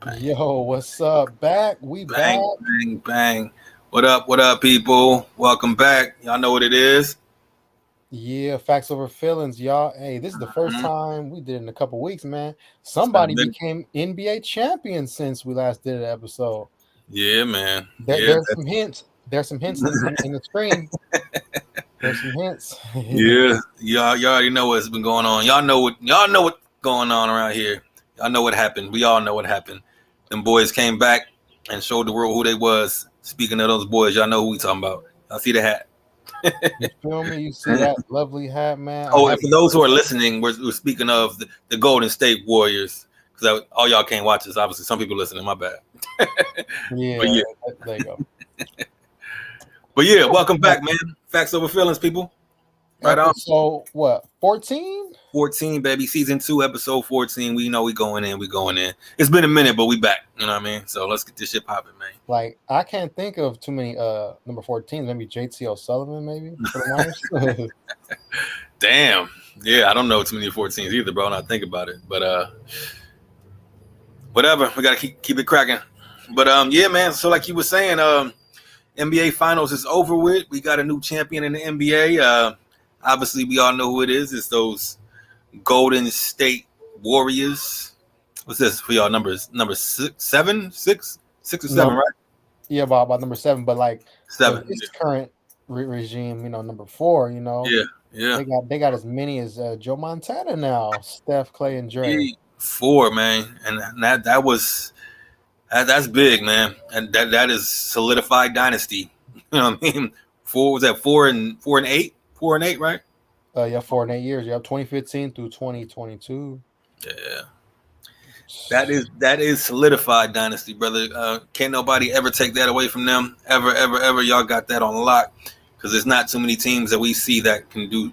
Bang, Yo, what's up? We back. bang, bang, bang. What up, people? Welcome back. Y'all know what it is. Yeah, facts over feelings, y'all. Hey, this is the first Mhm. time we did it in a couple weeks, man. It's been a Somebody minute. became NBA champion since we last did an episode. Yeah, man. There, Yeah, there's some hints. There's some hints in the screen. There's some hints. yeah. Y'all already know what's been going on. Y'all know what's going on around here. Y'all know what happened. We all know what happened. Them boys came back and showed the world who they was. Speaking of those boys, y'all know who we talking about. Y'all see the hat. You feel me? You see that lovely hat, man? I Oh, had and for those who are listening, we're speaking of the Golden State Warriors because all y'all can't watch this. Obviously, some people listening. My bad. But yeah, yeah, there you go. welcome back, man. Facts over feelings, people. Right on. Episode what? 14? 14, baby. Season 2, episode 14. We know we going in. We going in. It's been a minute, but we back. You know what I mean? So let's get this shit popping, man. Like I can't think of too many number 14, maybe JT O'Sullivan maybe for the Niners. Damn. Yeah, I don't know too many 14s either, bro. When I think about it, but whatever. We gotta keep it cracking. But yeah, man. So like you were saying, NBA Finals is over with. We got a new champion in the NBA. Obviously, we all know who it is. It's those Golden State Warriors. What's this for y'all? Number six or seven, No, right? yeah, about number 7, but like for Seven. this current regime, number 4, Yeah, yeah. they got as many as Joe Montana now, Steph, Clay, and Dre. Yeah. Four, man, and that's big, man, and that is solidified dynasty. You know what I mean? Four was that 4 and 8, 4 and 8, right? Yeah, 4 and 8 years. You have 2015 through 2022. Yeah. That is solidified dynasty, brother. Can't nobody ever take that away from them. Ever, ever, ever. Y'all got that on lock because there's not too many teams that we see that can do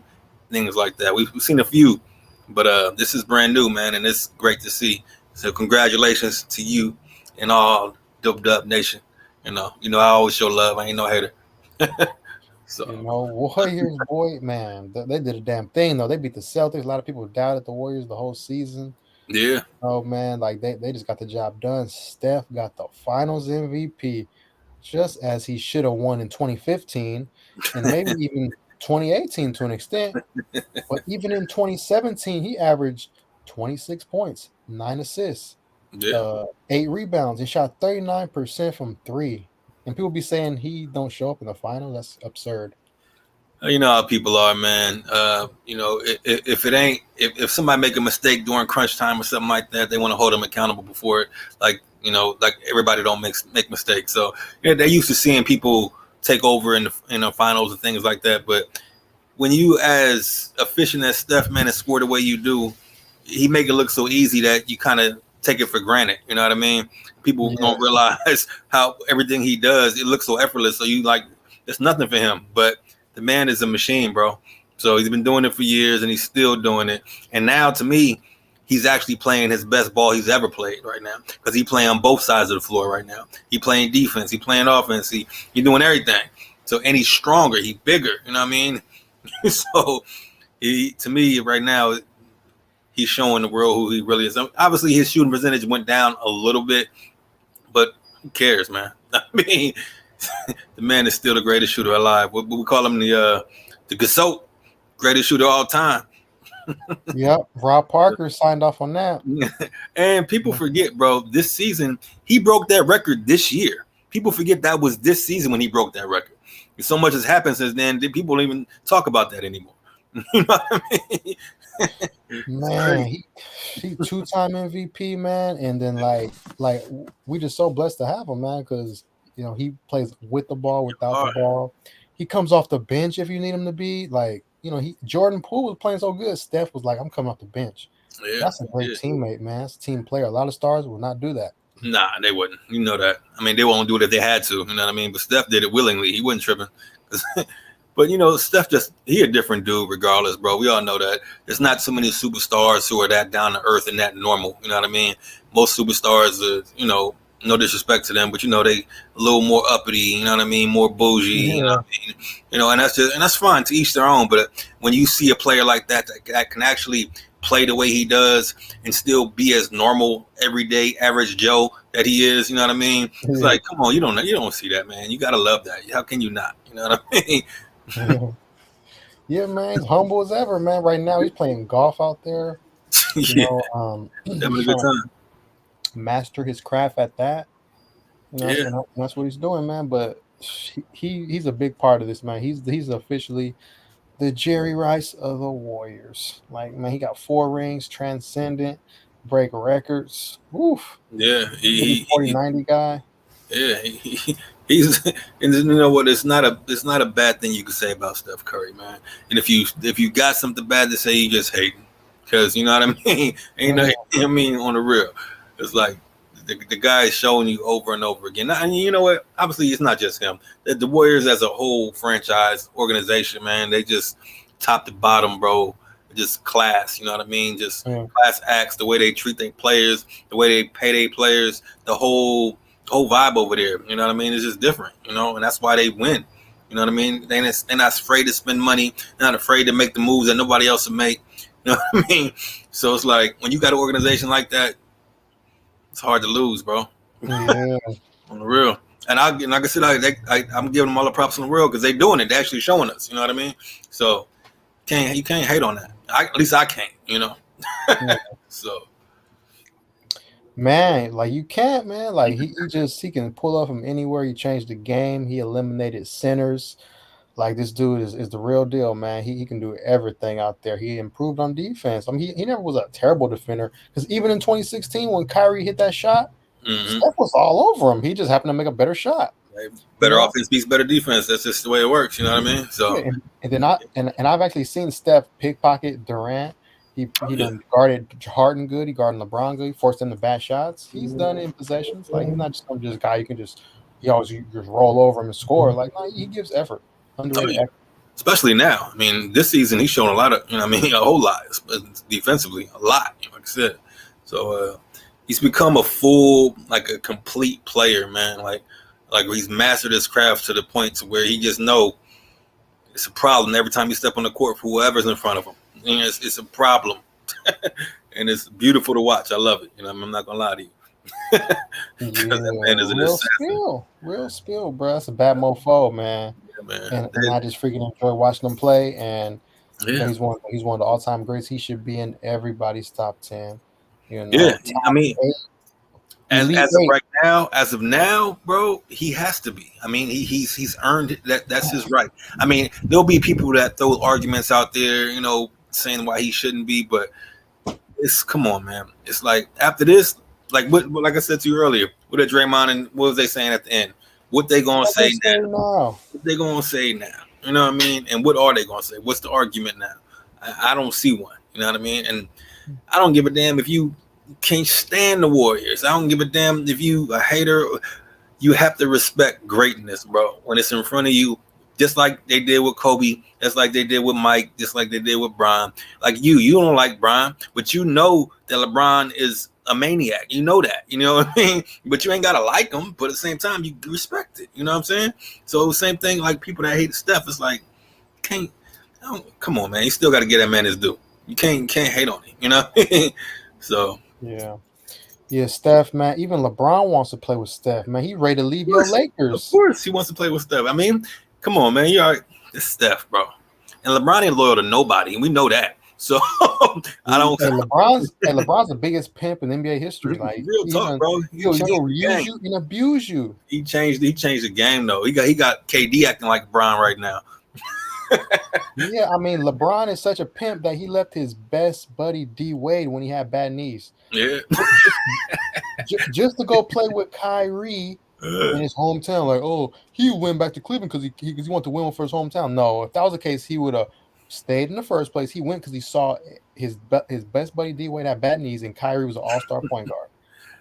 things like that. We've seen a few, but this is brand new, man, and it's great to see. So congratulations to you and all Dub Nation. I always show love. I ain't no hater. So Warriors, boy, man, they did a damn thing though. They beat the Celtics. A lot of people doubted the Warriors the whole season. yeah, Oh man, like they just got the job done. Steph got the Finals MVP, just as he should have won in 2015, and maybe even 2018 to an extent. But even in 2017, he averaged 26 points, 9 assists, yeah. 8 rebounds, and shot 39% from three. And people be saying he don't show up in the finals. That's absurd. You know how people are, man. If it ain't, if somebody make a mistake during crunch time or something like that, they want to hold them accountable before it. Like everybody don't make mistakes. So yeah, they're used to seeing people take over in the finals and things like that. But when you as efficient as Steph, man, and score the way you do, he make it look so easy that you kind of take it for granted. You know what I mean? People Yeah, don't realize how everything he does, it looks so effortless. So you like, it's nothing for him. But the man is a machine, bro. So he's been doing it for years and he's still doing it. And now to me, he's actually playing his best ball he's ever played right now because he playing on both sides of the floor right now. He playing defense, he playing offense, he doing everything. So and he's stronger, he's bigger. You know what I mean? So to me right now, he's showing the world who he really is. Obviously, his shooting percentage went down a little bit, but who cares, man? I mean, the man is still the greatest shooter alive. We call him the Gasol, greatest shooter of all time. yep. Rob Parker signed off on that. And people forget, bro, this season, he broke that record this year. People forget that was this season when he broke that record. So much has happened since then, people don't even talk about that anymore. You know what I mean? Man, he 2-time MVP, man, and then like we just so blessed to have him, man, because he plays with the ball, without the All ball. He comes off the bench if you need him to be. Like he Jordan Poole was playing so good. Steph was like, I'm coming off the bench. right. Yeah, That's a great yeah. teammate, man. That's a team player. A lot of stars will not do that. Nah, they wouldn't. You know that. I mean, they won't do it if they had to. You know what I mean? But Steph did it willingly. He wasn't tripping. But Steph he a different dude regardless, bro. We all know that. There's not too many superstars who are that down to earth and that normal. You know what I mean? Most superstars are, no disrespect to them, but they a little more uppity, you know what I mean? More bougie, you know Yeah, what I mean? And that's fine, to each their own. But when you see a player like that can actually play the way he does and still be as normal, everyday, average Joe that he is. You know what I mean? It's Yeah. like, come on, you don't see that, man. You gotta love that. How can you not? You know what I mean? Yeah, man, he's humble as ever, man. Right now, he's playing golf out there. Yeah, having He's a good trying time. to master his craft at that. Yeah, And that's what he's doing, man. But he's a big part of this, man. He's officially the Jerry Rice of the Warriors. Like, man, he got 4 rings, transcendent, break records. Oof, yeah. maybe 40-90 guy. Yeah, he's and you know what? It's not a bad thing you can say about Steph Curry, man. And if you got something bad to say, you just hate him because you know what I mean. Ain't no, I mean on the real. It's like the guy is showing you over and over again. And you know what? Obviously, it's not just him. The Warriors as a whole franchise organization, man, they just top to bottom, bro. Just class, you know what I mean? Just Yeah. class acts, the way they treat their players, the way they pay their players, the whole vibe over there. You know what I mean? It's just different, you know, and that's why they win. You know what I mean? They're not afraid to spend money, they're not afraid to make the moves that nobody else would make. You know what I mean? So it's like when you got an organization like that, it's hard to lose, bro. Yeah. On the real. And like I said, I'm giving them all the props in the world because they're doing it. They're actually showing us. You know what I mean? So you can't hate on that. At least I can't. You know. Yeah. So Man, like you can't, man. Like he can pull up from anywhere. He changed the game. He eliminated centers. Like this dude is the real deal, man. He can do everything out there. He improved on defense. I mean, he never was a terrible defender because even in 2016 when Kyrie hit that shot, hmm Steph was all over him. He just happened to make a better shot. You better know, offense beats better defense. That's just the way it works. You know what I mean? yeah, So and then and I've actually seen Steph pickpocket Durant. oh, He yeah. done guarded Harden good. He guarded LeBron good. He forced him to bad shots. He's done it in possessions. Like he's not just some just guy you can just you just roll over him and score. Like no, he gives effort, Oh, underrated yeah. effort. Especially now. I mean, this season he's shown a lot of. You know what I mean? A whole lot defensively, a lot. Like I said. So he's become a full, like a complete player, man. Like he's mastered his craft to the point to where he just know it's a problem every time you step on the court for whoever's in front of him. You know, it's a problem, and it's beautiful to watch. I love it. You know, I'm not gonna lie to you, because that Yeah, man is an assassin. real spill, bro. That's a bad mofo, man. Yeah, man. And I just freaking enjoy watching him play. And Yeah, he's one of the all time greats. He should be in everybody's top 10. yeah. I Top mean, eight, as elite as of eight. right now, bro, he has to be. I mean, he's earned it. That's his right. I mean, there'll be people that throw arguments out there, you know, saying why he shouldn't be, but it's come on, man. It's like after this, like I said to you earlier, what did Draymond and what was they saying at the end? What they gonna What they say say now? now? What they gonna say now? You know what I mean? And what are they gonna say? What's the argument now? I don't see one. You know what I mean? And I don't give a damn if you can't stand the Warriors. I don't give a damn if you a hater. You have to respect greatness, bro. When it's in front of you, just like they did with Kobe, just like they did with Mike, just like they did with Bron. Like you don't like Bron, but you know that LeBron is a maniac. You know that. You know what I mean? But you ain't gotta like him. But at the same time, you respect it. You know what I'm saying? So same thing, like people that hate Steph, it's like can't. Come on, man. You still got to get that man his due. You can't hate on him. You know. So Yeah. Yeah, Steph, man. Even LeBron wants to play with Steph, man. He ready to leave your of Lakers. course, he wants to play with Steph. I mean, come on, man. You are it's Steph, bro. And LeBron ain't loyal to nobody, and we know that. So I don't. LeBron's the biggest pimp in NBA history. Like Real talk, bro. He changed he'll the use game. you and abuse you. He changed the game though. He got KD acting like LeBron right now. Yeah, I mean LeBron is such a pimp that he left his best buddy D Wade when he had bad knees. Yeah. Just to go play with Kyrie in his hometown. Like, oh, he went back to Cleveland because he wanted to win for his hometown. No, if that was the case, he would have stayed in the first place. He went because he saw his best buddy D Wade had bad knees, and Kyrie was an all-star point guard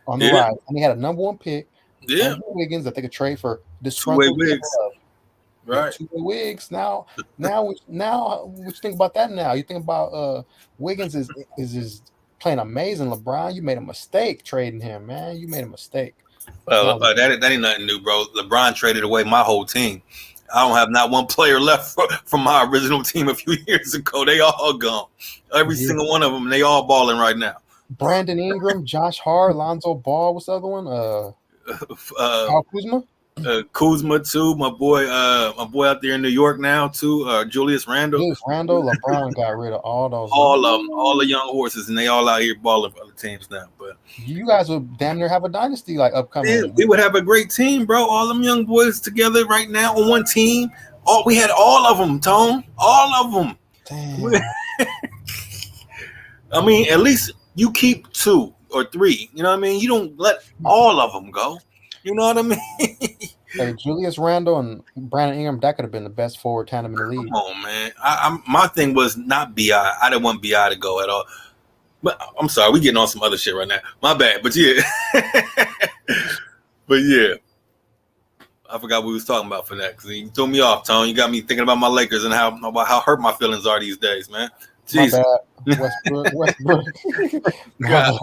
on the Yeah. rise. And he had a #1 pick, Yeah. Andrew Wiggins, that they could trade for Two-way disgruntled wigs. love. Right. Two-way Wigs. Now, what you think about that? Now you think about Wiggins is playing amazing. LeBron, you made a mistake trading him, man. You made a mistake. Well, Now, that ain't nothing new, bro. LeBron traded away my whole team. I don't have not one player left from my original team a few years ago. They all gone. Every Yeah. single one of them. They all balling right now. Brandon Ingram, Josh Hart, Lonzo Ball. What's the other one? Kyle Kuzma. Kuzma too. My boy out there in New York now too. Julius Randle. Julius Randle. LeBron got rid of all those. All of them, all the young horses, and they all out here balling for other teams now. But You guys would damn near have a dynasty like upcoming. man, we would have a great team, bro. All them young boys together right now on one team. We had all of them, Tone. All of them. Damn. I mean, at least you keep 2 or 3. You know what I mean? You don't let all of them go. You know what I mean? Hey, Julius Randle and Brandon Ingram, that could have been the best forward tandem in the league. Come on, man. My thing was not BI. I didn't want BI to go at all. But I'm sorry, we getting on some other shit right now. My bad. But yeah. But yeah. I forgot what we was talking about for that. Because you threw me off, Tone. You got me thinking about my Lakers and how hurt my feelings are these days, man. Jesus. My bad. Westbrook. God.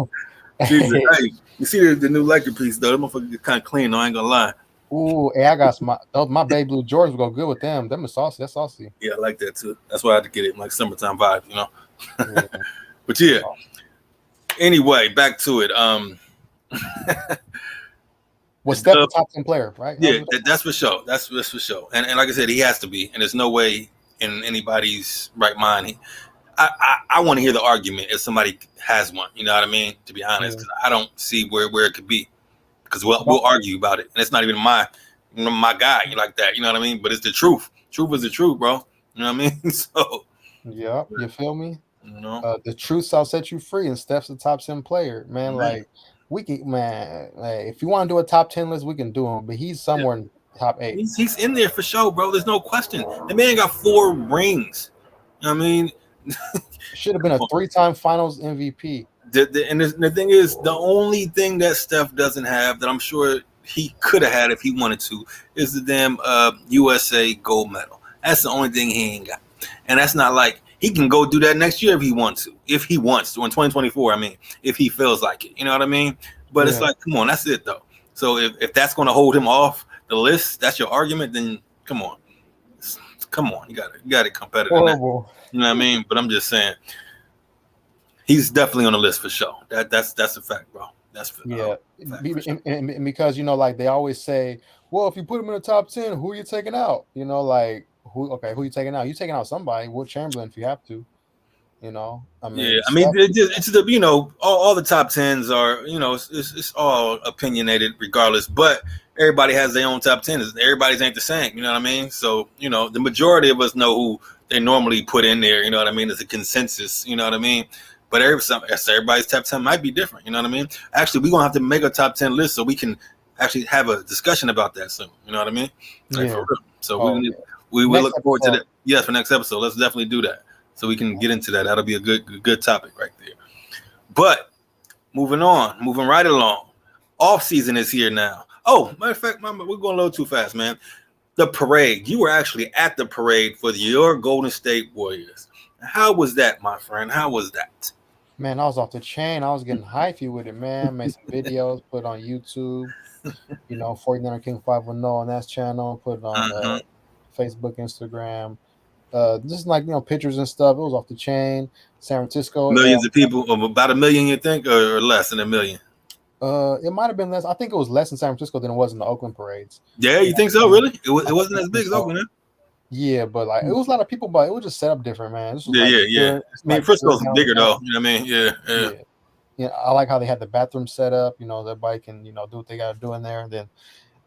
Jesus. Hey, you see the new Laker piece, though. That motherfucker kind of clean, though. I ain't going to lie. Ooh, hey, I got my baby blue Jordans will go good with them. Them is saucy. That's saucy. Yeah, I like that, too. That's why I had to get it. Like summertime vibe, you know? Yeah. But yeah. Anyway, back to it. Was Steph the top 10 player, right? Yeah, that's for sure. That's for sure. And like I said, he has to be. And there's no way in anybody's right mind. I want to hear the argument if somebody has one. You know what I mean? To be honest, because I don't see where it could be. Because we'll argue about it, and it's not even my guy like that. You know what I mean? But it's the truth. Truth is the truth, bro. You know what I mean? So. Yeah, you feel me? You know, the truth shall set you free, and Steph's the top 10 player, man. Like we can, man. Like, if you want to do a top 10 list, we can do him. But he's somewhere in top 8. He's in there for sure, bro. There's no question. The man got 4 rings. You know what I mean? Should have been a 3-time Finals MVP. The thing is, the only thing that Steph doesn't have that I'm sure he could have had if he wanted to is the damn USA gold medal. That's the only thing he ain't got. And that's not like he can go do that next year if he wants to. If he wants to in 2024, I mean, if he feels like it. You know what I mean? But it's like, come on, that's it though. So if that's going to hold him off the list, that's your argument, then come on. Come on. You got it competitive. You know what I mean? But I'm just saying he's definitely on the list for sure. That's a fact, bro. That's for yeah. And because like they always say, well, if you put him in the top 10, who are you taking out? Like who are you taking out? You taking out somebody, Will Chamberlain if you have to. I mean, I mean, it's the all the top 10s are it's all opinionated regardless, but everybody has their own top 10s. Everybody's ain't the same, you know what I mean? So the majority of us know who they normally put in there, you know what I mean? It's a consensus, you know what I mean? But everybody's top 10 might be different, you know what I mean? Actually, we're gonna have to make a top 10 list so we can actually have a discussion about that soon, you know what I mean? Like, for real. So we will look forward to that. Yes, for next episode, let's definitely do that. So we can get into that. That'll be a good topic right there. But moving right along. Off season is here now. Oh, matter of fact, we're going a little too fast, man. The parade. You were actually at the parade for your Golden State Warriors. How was that, my friend? How was that? Man, I was off the chain. I was getting hyphy with it, man. Made some videos, put it on YouTube. 49er King 510 on that channel. Put it on Facebook, Instagram. Just like pictures and stuff. It was off the chain. San Francisco. Millions of people, about 1 million, you think, or less than 1 million? It might have been less. I think it was less in San Francisco than it was in the Oakland parades. Yeah, you think so? Really? It wasn't as big as Oakland, huh? Yeah, but like it was a lot of people, but it was just set up different, man. Yeah. I mean, Frisco's bigger though. You know what I mean? Yeah. Yeah, I like how they had the bathroom set up. Everybody can do what they got to do in there. And then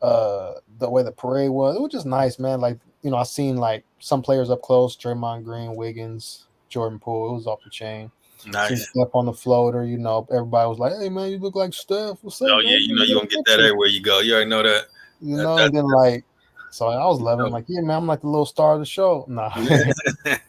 the way the parade was, it was just nice, man. Like I seen like some players up close: Draymond Green, Wiggins, Jordan Poole. It was off the chain. Nice. Steph on the floater. Everybody was like, "Hey, man, you look like Steph." What's up? Oh yeah, you're gonna get that everywhere you go. You already know that. And then like. So I was loving like, yeah, man, I'm like the little star of the show. Nah. They're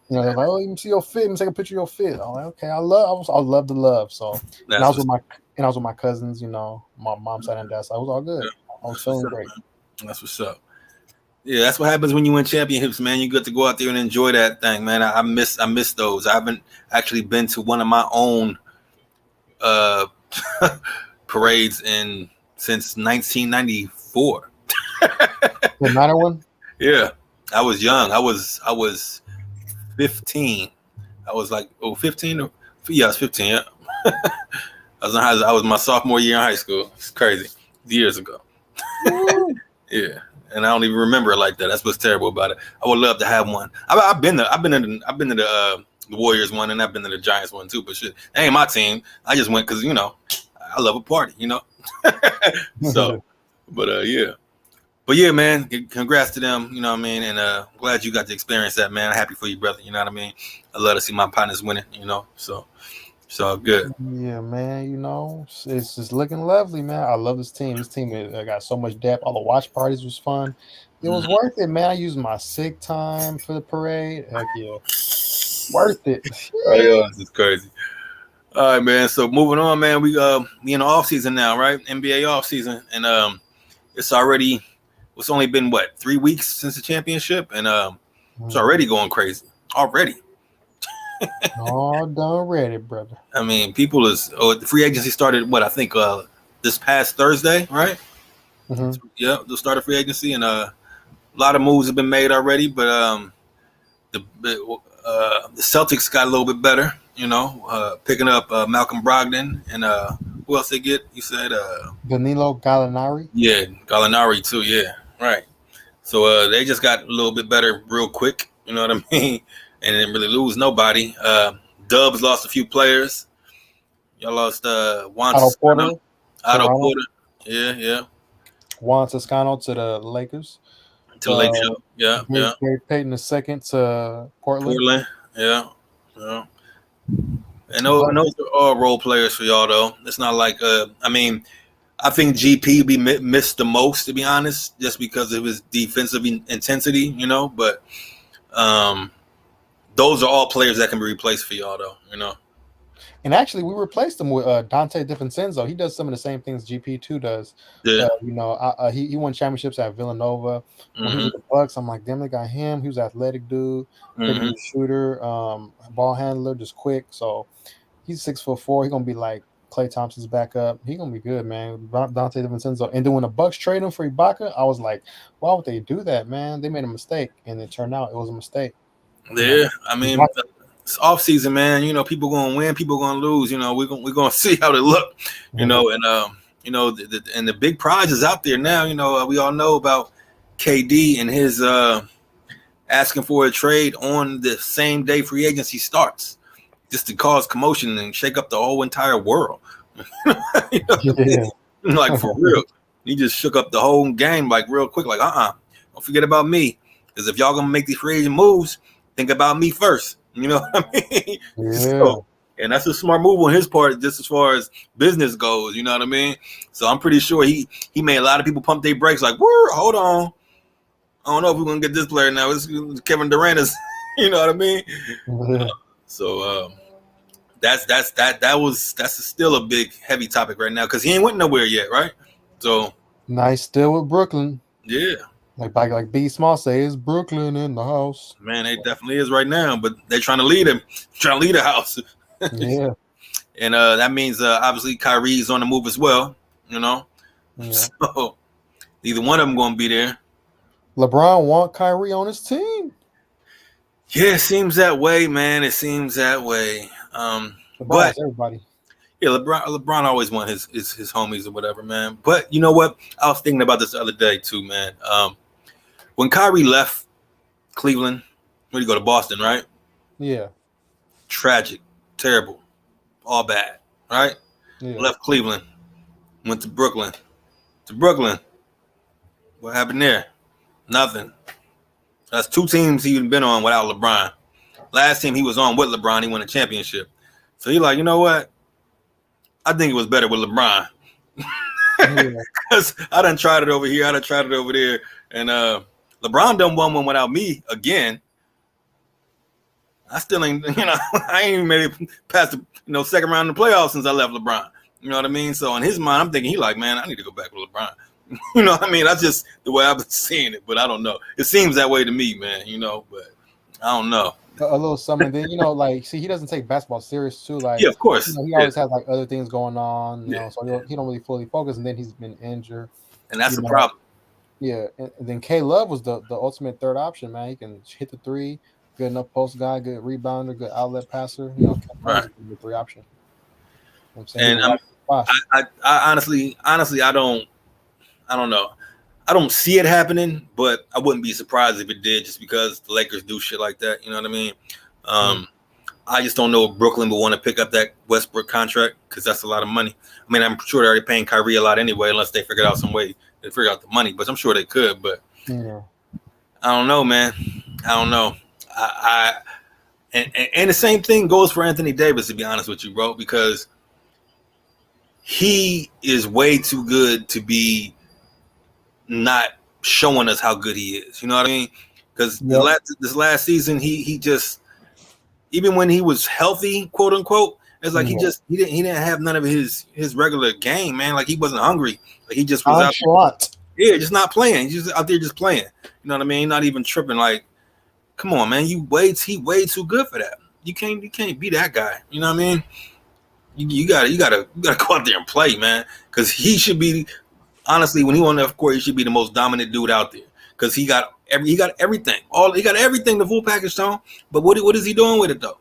like, oh, you can see your fit. Let me take a picture of your fit. I'm like, okay, I love the love. So I was with my cousins, my mom's side and dad's side. It was all good. I was feeling great. Man. That's what's up. Yeah, that's what happens when you win championships, man. You get to go out there and enjoy that thing, man. I miss those. I haven't actually been to one of my own parades since 1994. The Niner one? Yeah, I was young. I was 15. I was like 15. Yeah, I was 15. Yeah, I was my sophomore year in high school. It's crazy. Years ago. Woo. Yeah, and I don't even remember it like that. That's what's terrible about it. I would love to have one. I've been there. I've been to the Warriors one, and I've been to the Giants one too. But shit, that ain't my team. I just went because I love a party. So, but yeah. But yeah, man, congrats to them. You know what I mean, and glad you got to experience that, man. I'm happy for you, brother. You know what I mean. I love to see my partners winning. So good. Yeah, man. It's just looking lovely, man. I love this team. This team got so much depth. All the watch parties was fun. It was Mhm. worth it, man. I used my sick time for the parade. Heck yeah, worth it. Oh yeah, this is crazy. All right, man. So moving on, man. We in the off season now, right? NBA off season, and it's already. It's only been what 3 weeks since the championship, and it's already going crazy. Already. All done ready, brother. I mean, the free agency started what I think this past Thursday, right? Hmm. Yeah, the start of free agency, and a lot of moves have been made already. But the Celtics got a little bit better, picking up Malcolm Brogdon and who else they get? You said Danilo Gallinari. yeah, Gallinari too. Yeah, right. So they just got a little bit better real quick. You know what I mean? And didn't really lose nobody. Dubs lost a few players. Y'all lost Juan Otto Toscano, Porter, Otto Toronto. Porter. Yeah, yeah. Juan Toscano to the Lakers. To the Lake Show. Yeah, yeah. Gary Payton II to Portland. Portland. Yeah, yeah. And But those are all role players for y'all though. It's not like I mean, I think GP be missed the most to be honest, just because of his defensive intensity. But um, those are all players that can be replaced for y'all though. And actually, we replaced him with Dante DiVincenzo. He does some of the same things GP2 does. Yeah. He won championships at Villanova. When he was Mm-hmm. with the Bucks, I'm like, damn, they got him. He was an athletic dude, pretty Mm-hmm. good shooter, ball handler, just quick. So he's 6'4". He's gonna be like Klay Thompson's backup. He's gonna be good, man. Dante DiVincenzo. And then when the Bucks traded him for Ibaka, I was like, why would they do that, man? They made a mistake, and it turned out it was a mistake. You know, Yeah. I mean, it's off season, man. People gonna win, people gonna lose. We're gonna see how they look. And the big prize is out there now. We all know about KD and his asking for a trade on the same day free agency starts, just to cause commotion and shake up the whole entire world. You know what I yeah. mean? Like for real, he just shook up the whole game like real quick. Like don't forget about me, because if y'all gonna make these free agent moves, think about me first. You know what I mean? Yeah. So, and that's a smart move on his part, just as far as business goes. You know what I mean? So I'm pretty sure he made a lot of people pump their brakes. Like, whoa, hold on, I don't know if we're gonna get this player now. It's Kevin Durant is, you know what I mean? Yeah. So that's still a big heavy topic right now because he ain't went nowhere yet, right? So Nice still with Brooklyn. yeah, Like B Small says, Brooklyn in the house. man, it definitely is right now. But they're trying to lead him, trying to lead the house, Yeah. and that means obviously Kyrie's on the move as well. Yeah. So either one of them gonna be there. LeBron want Kyrie on his team. Yeah, it seems that way, man. It seems that way. LeBron But wants everybody. yeah, LeBron always want his homies or whatever, man. But you know what? I was thinking about this the other day too, man. When Kyrie left Cleveland, where did he go to Boston, right? Yeah. Tragic, terrible, all bad, right? Yeah. Left Cleveland, went to Brooklyn. To Brooklyn, what happened there? Nothing. That's two teams he's been on without LeBron. Last team he was on with LeBron, he won a championship. So he's like, you know what? I think it was better with LeBron. Yeah. Because I done tried it over here, I done tried it over there. And LeBron done won one without me again. I still ain't, I ain't even made it past the, second round of the playoffs since I left LeBron. You know what I mean? So in his mind, I'm thinking he like, man, I need to go back with LeBron. You know what I mean? That's just the way I've been seeing it, but I don't know. It seems that way to me, man, but I don't know. A little something. Then see, he doesn't take basketball serious too. Like, Yeah, of course. he always has like other things going on. Yeah. So he don't really fully focus. And then he's been injured. And that's the problem. Yeah, and then K Love was the ultimate third option, man. He can hit the three, good enough post guy, good rebounder, good outlet passer. K Love Right. was a good three option. You know what I'm saying he And would rise to the spot. I honestly, I don't know. I don't see it happening, but I wouldn't be surprised if it did, just because the Lakers do shit like that. You know what I mean? Mm. Um, I just don't know if Brooklyn would want to pick up that Westbrook contract, because that's a lot of money. I mean, I'm sure they're already paying Kyrie a lot anyway, unless they figured out some way to figure out the money. But I'm sure they could. But Yeah, I don't know, man. I don't know. I and the same thing goes for Anthony Davis, to be honest with you, bro, because he is way too good to be not showing us how good he is. You know what I mean? Because yep, this last season, he just, even when he was healthy, quote unquote, it's like yeah. he didn't have none of his regular game, man. Like, he wasn't hungry. Like, he just was out Nonchalant. there, yeah, just not playing. He's just out there just playing. You know what I mean? Not even tripping. Like, come on, man, he way too good for that. You can't be that guy. You know what I mean? You gotta go out there and play, man. Because he should be, honestly, when he on the court, he should be the most dominant dude out there. Because he got everything. He got everything, the full package, Tone. But what is he doing with it though?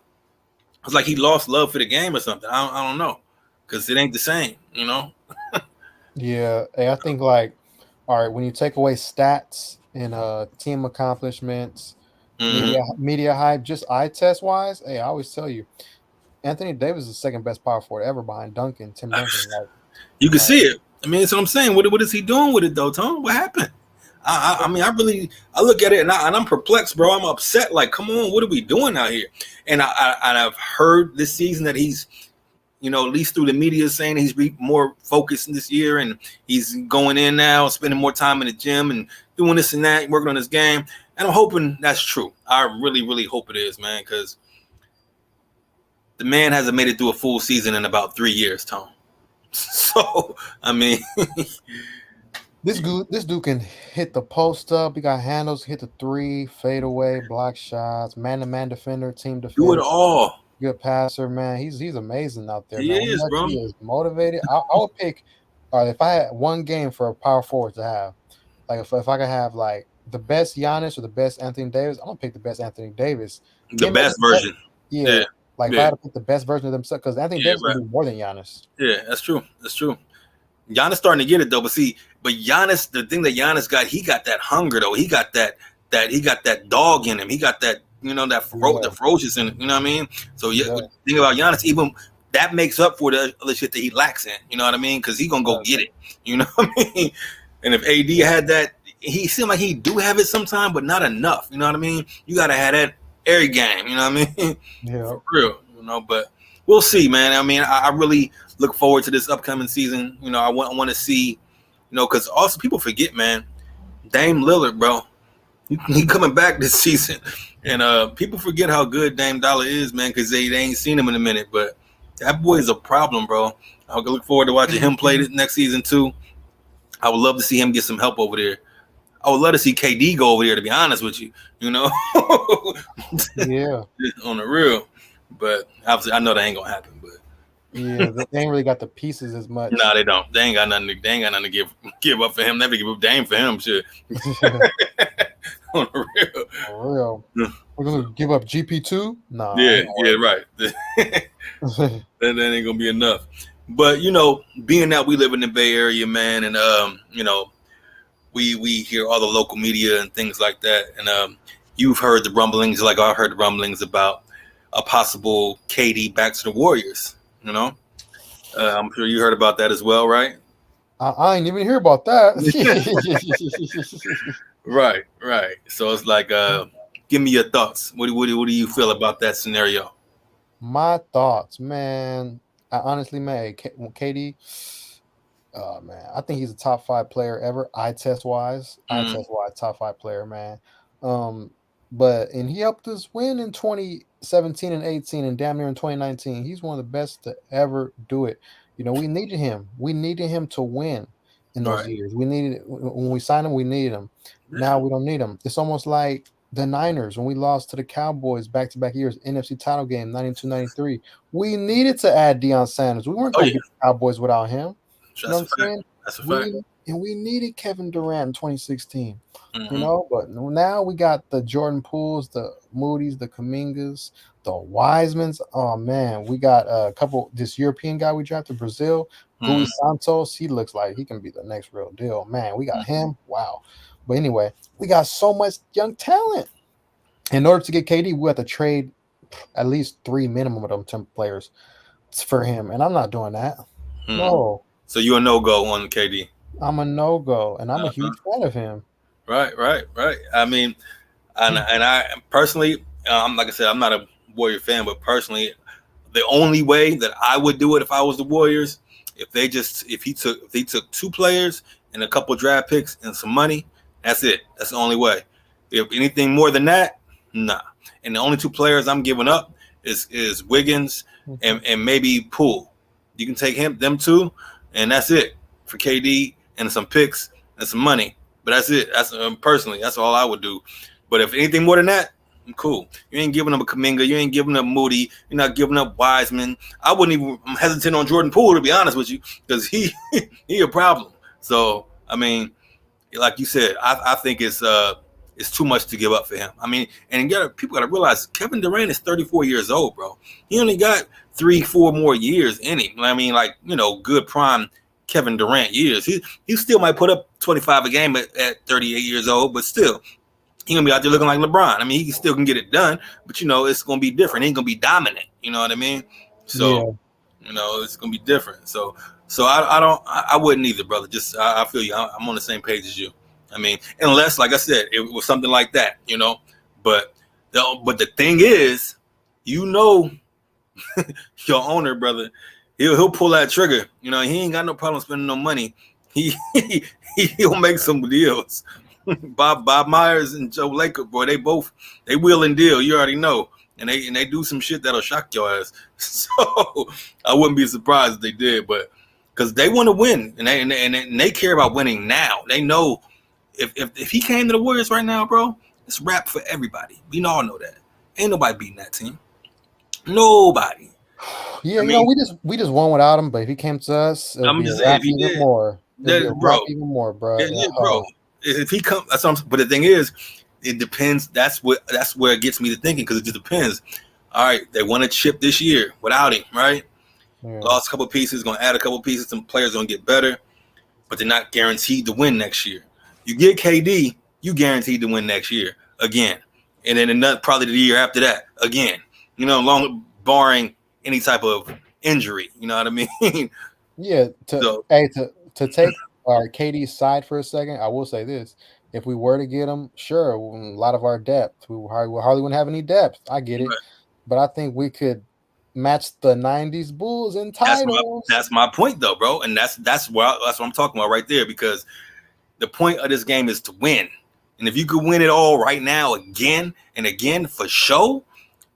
It's like he lost love for the game or something. I don't know. Because it ain't the same, you know? Yeah, hey, I think like, all right, when you take away stats and team accomplishments, Mm-hmm. media hype, just eye test wise, hey, I always tell you, Anthony Davis is the second best power forward ever behind Tim Duncan. You can Like, see it. I mean, that's what I'm saying. What is he doing with it though, Tone? What happened? I mean, I look at it and I'm perplexed, bro. I'm upset. Like, come on, what are we doing out here? And I've heard this season that he's, at least through the media, saying he's more focused this year, and he's going in now, spending more time in the gym and doing this and that, working on his game. And I'm hoping that's true. I really, really hope it is, man, because the man hasn't made it through a full season in about 3 years, Tom. So, I mean, this dude can hit the post up. He got handles, hit the three, fade away, block shots, man to man defender, team do it defender, all. good passer, man. He's amazing out there, He man. When is, bro. he is motivated, I would pick. If I had one game for a power forward to have, like if I could have like the best Giannis or the best Anthony Davis, I'm gonna pick the best Anthony Davis. The Him best version. yeah. Yeah. Like if I Yeah. had to pick the best version of themselves, because Anthony Yeah, Davis can right. do more than Giannis. Yeah, that's true. That's true. Giannis starting to get it though, but Giannis, the thing that Giannis got, he got that hunger though. He got that dog in him. He got that, the ferocious in it. You know what I mean? So yeah, the thing about Giannis, even that makes up for the other shit that he lacks in. You know what I mean? Because he gonna go get it. You know what I mean? And if AD had that, he seemed like he do have it sometime, but not enough. You know what I mean? You gotta have that every game. You know what I mean? Yeah. For real. But we'll see, man. I mean, I really look forward to this upcoming season. I want to see, because also people forget, man. Dame Lillard, bro, he coming back this season, and people forget how good Dame Dollar is, man, because they ain't seen him in a minute. But that boy is a problem, bro. I look forward to watching him play this next season too. I would love to see him get some help over there. I would love to see KD go over there, to be honest with you. Yeah. On the real. But obviously, I know that ain't gonna happen. But Yeah, they ain't really got the pieces as much. no, they don't. They ain't got nothing. They ain't got nothing to give up for him. Never give up Dame for him. Shit. On the real. For real. We're gonna give up GP2? No. Yeah, right. That ain't gonna be enough. But being that we live in the Bay Area, man, and we hear all the local media and things like that, and you've heard the rumblings, like I heard the rumblings about a possible KD back to the Warriors. I'm sure you heard about that as well, right? I ain't even hear about that. Right. So it's like, give me your thoughts. What do you feel about that scenario? My thoughts, man. I honestly, man, KD, man, I think he's a top 5 player ever. Eye test wise, top 5 player, man. And he helped us win in 2017 and 18, and damn near in 2019. He's one of the best to ever do it. We needed him. We needed him to win in those Right. years. We needed when we signed him. We needed him. Now we don't need him. It's almost like the Niners when we lost to the Cowboys back-to-back years, NFC title game, 92-93. We needed to add Deion Sanders. We weren't going to beat the Cowboys without him. You know what I'm saying? That's a fact. we needed Kevin Durant in 2016, Hmm. but now we got the Jordan Pooles, the Moody's, the Kamingas, the Wisemans. Oh man, we got a couple. This European guy we drafted, Brazil, Gui Hmm. Santos. He looks like he can be the next real deal. Man, we got him. Wow. But anyway, we got so much young talent. In order to get KD, we have to trade at least three minimum of them 10 players for him, and I'm not doing that. Hmm. No, So you a no go on KD? I'm a no go, and I'm a Uh-huh. huge fan of him. Right, right, right. I mean, and I personally, like I said, I'm not a Warrior fan, but personally, the only way that I would do it if I was the Warriors, if he took two players and a couple draft picks and some money, that's it. That's the only way. If anything more than that, nah. And the only two players I'm giving up is Wiggins and maybe Poole. You can take them two, and that's it for KD and some picks and some money. But that's it. That's personally, that's all I would do. But if anything more than that, I'm cool. You ain't giving up a Kaminga. You ain't giving up Moody. You're not giving up Wiseman. I wouldn't even. I'm hesitant on Jordan Poole, to be honest with you, because he a problem. So I mean, like you said, I think it's too much to give up for him. I mean, and people got to realize Kevin Durant is 34 years old, bro. He only got 3-4 more years in him. I mean, like, good prime Kevin Durant years. He still might put up 25 a game at 38 years old, but still, he gonna be out there looking like LeBron. I mean, he still can get it done, but it's gonna be different. He ain't gonna be dominant. You know what I mean? So, Yeah, it's gonna be different. So I wouldn't either, brother. Just I feel you. I'm on the same page as you. I mean, unless, like I said, it was something like that. But the thing is, you know, your owner, brother, he'll pull that trigger. He ain't got no problem spending no money. He he'll make some deals. Bob Myers and Joe Laker, boy, they wheel and deal. You already know, and they do some shit that'll shock your ass. So I wouldn't be surprised if they did, but because they want to win and they care about winning now. They know if he came to the Warriors right now, bro, it's rap for everybody. We all know that. Ain't nobody beating that team. Nobody. yeah. I mean, We just won without him, but if he came to us, it'll I'm be a just saying, wrap if he even did, more. It'll be a bro, wrap even more, bro. yeah, yeah, bro. If he come, but the thing is, it depends. That's where it gets me to thinking, because it just depends. All right, they won a chip this year without him, right? Yeah. Lost a couple pieces, gonna add a couple pieces. Some players gonna get better, but they're not guaranteed to win next year. You get KD, you guaranteed to win next year again, and then another probably the year after that again. Long barring any type of injury. You know what I mean? Yeah. So To take our KD's side for a second, I will say this: if we were to get him, sure, a lot of our depth, we hardly wouldn't have any depth. I get it, but I think we could match the '90s Bulls in that's my titles. that's my point, though, bro, and that's what I'm talking about right there, because the point of this game is to win. And if you could win it all right now again and again for show,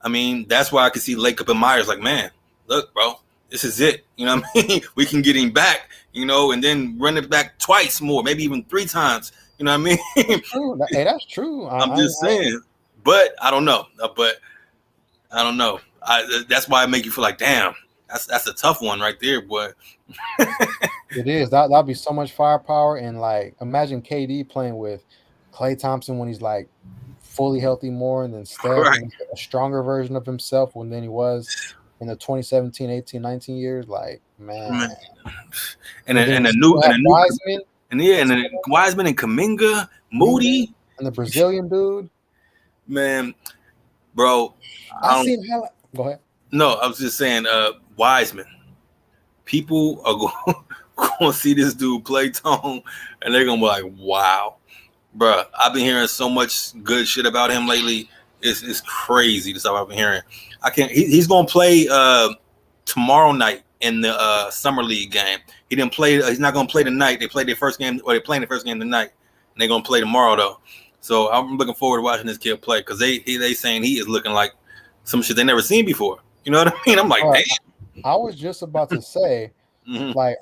I mean, that's why I could see Lacob and Myers like, man, look, bro, this is it. You know what I mean? We can get him back, and then run it back twice more, maybe even 3 times. You know what I mean? That's true. Hey, that's true. I'm just saying. But I don't know. But I don't know. That's why I make you feel like, damn, that's a tough one right there, boy. It is. That'll be so much firepower. And like imagine KD playing with Klay Thompson when he's like fully healthy more, and then Steph Right. when he's a stronger version of himself than he was in the 2017, 18, 19 years. Like, man. And And then and we a new still and have a new Wiseman and yeah, and then Wiseman and Kaminga, Minga, Moody, and the Brazilian dude. man, bro. I I don't seen highlight. Go ahead. no, I was just saying, Wiseman. People are going to see this dude play Tone, and they're gonna be like, "Wow, bro!" I've been hearing so much good shit about him lately. It's crazy the stuff I've been hearing. I can't. He's gonna play tomorrow night in the summer league game. He didn't play. He's not gonna play tonight. They played their first game, or they're playing the first game tonight, and they're gonna play tomorrow though. So I'm looking forward to watching this kid play, because they saying he is looking like some shit they never seen before. You know what I mean? I'm like, All right. damn. I was just about to say, Mm-hmm. like,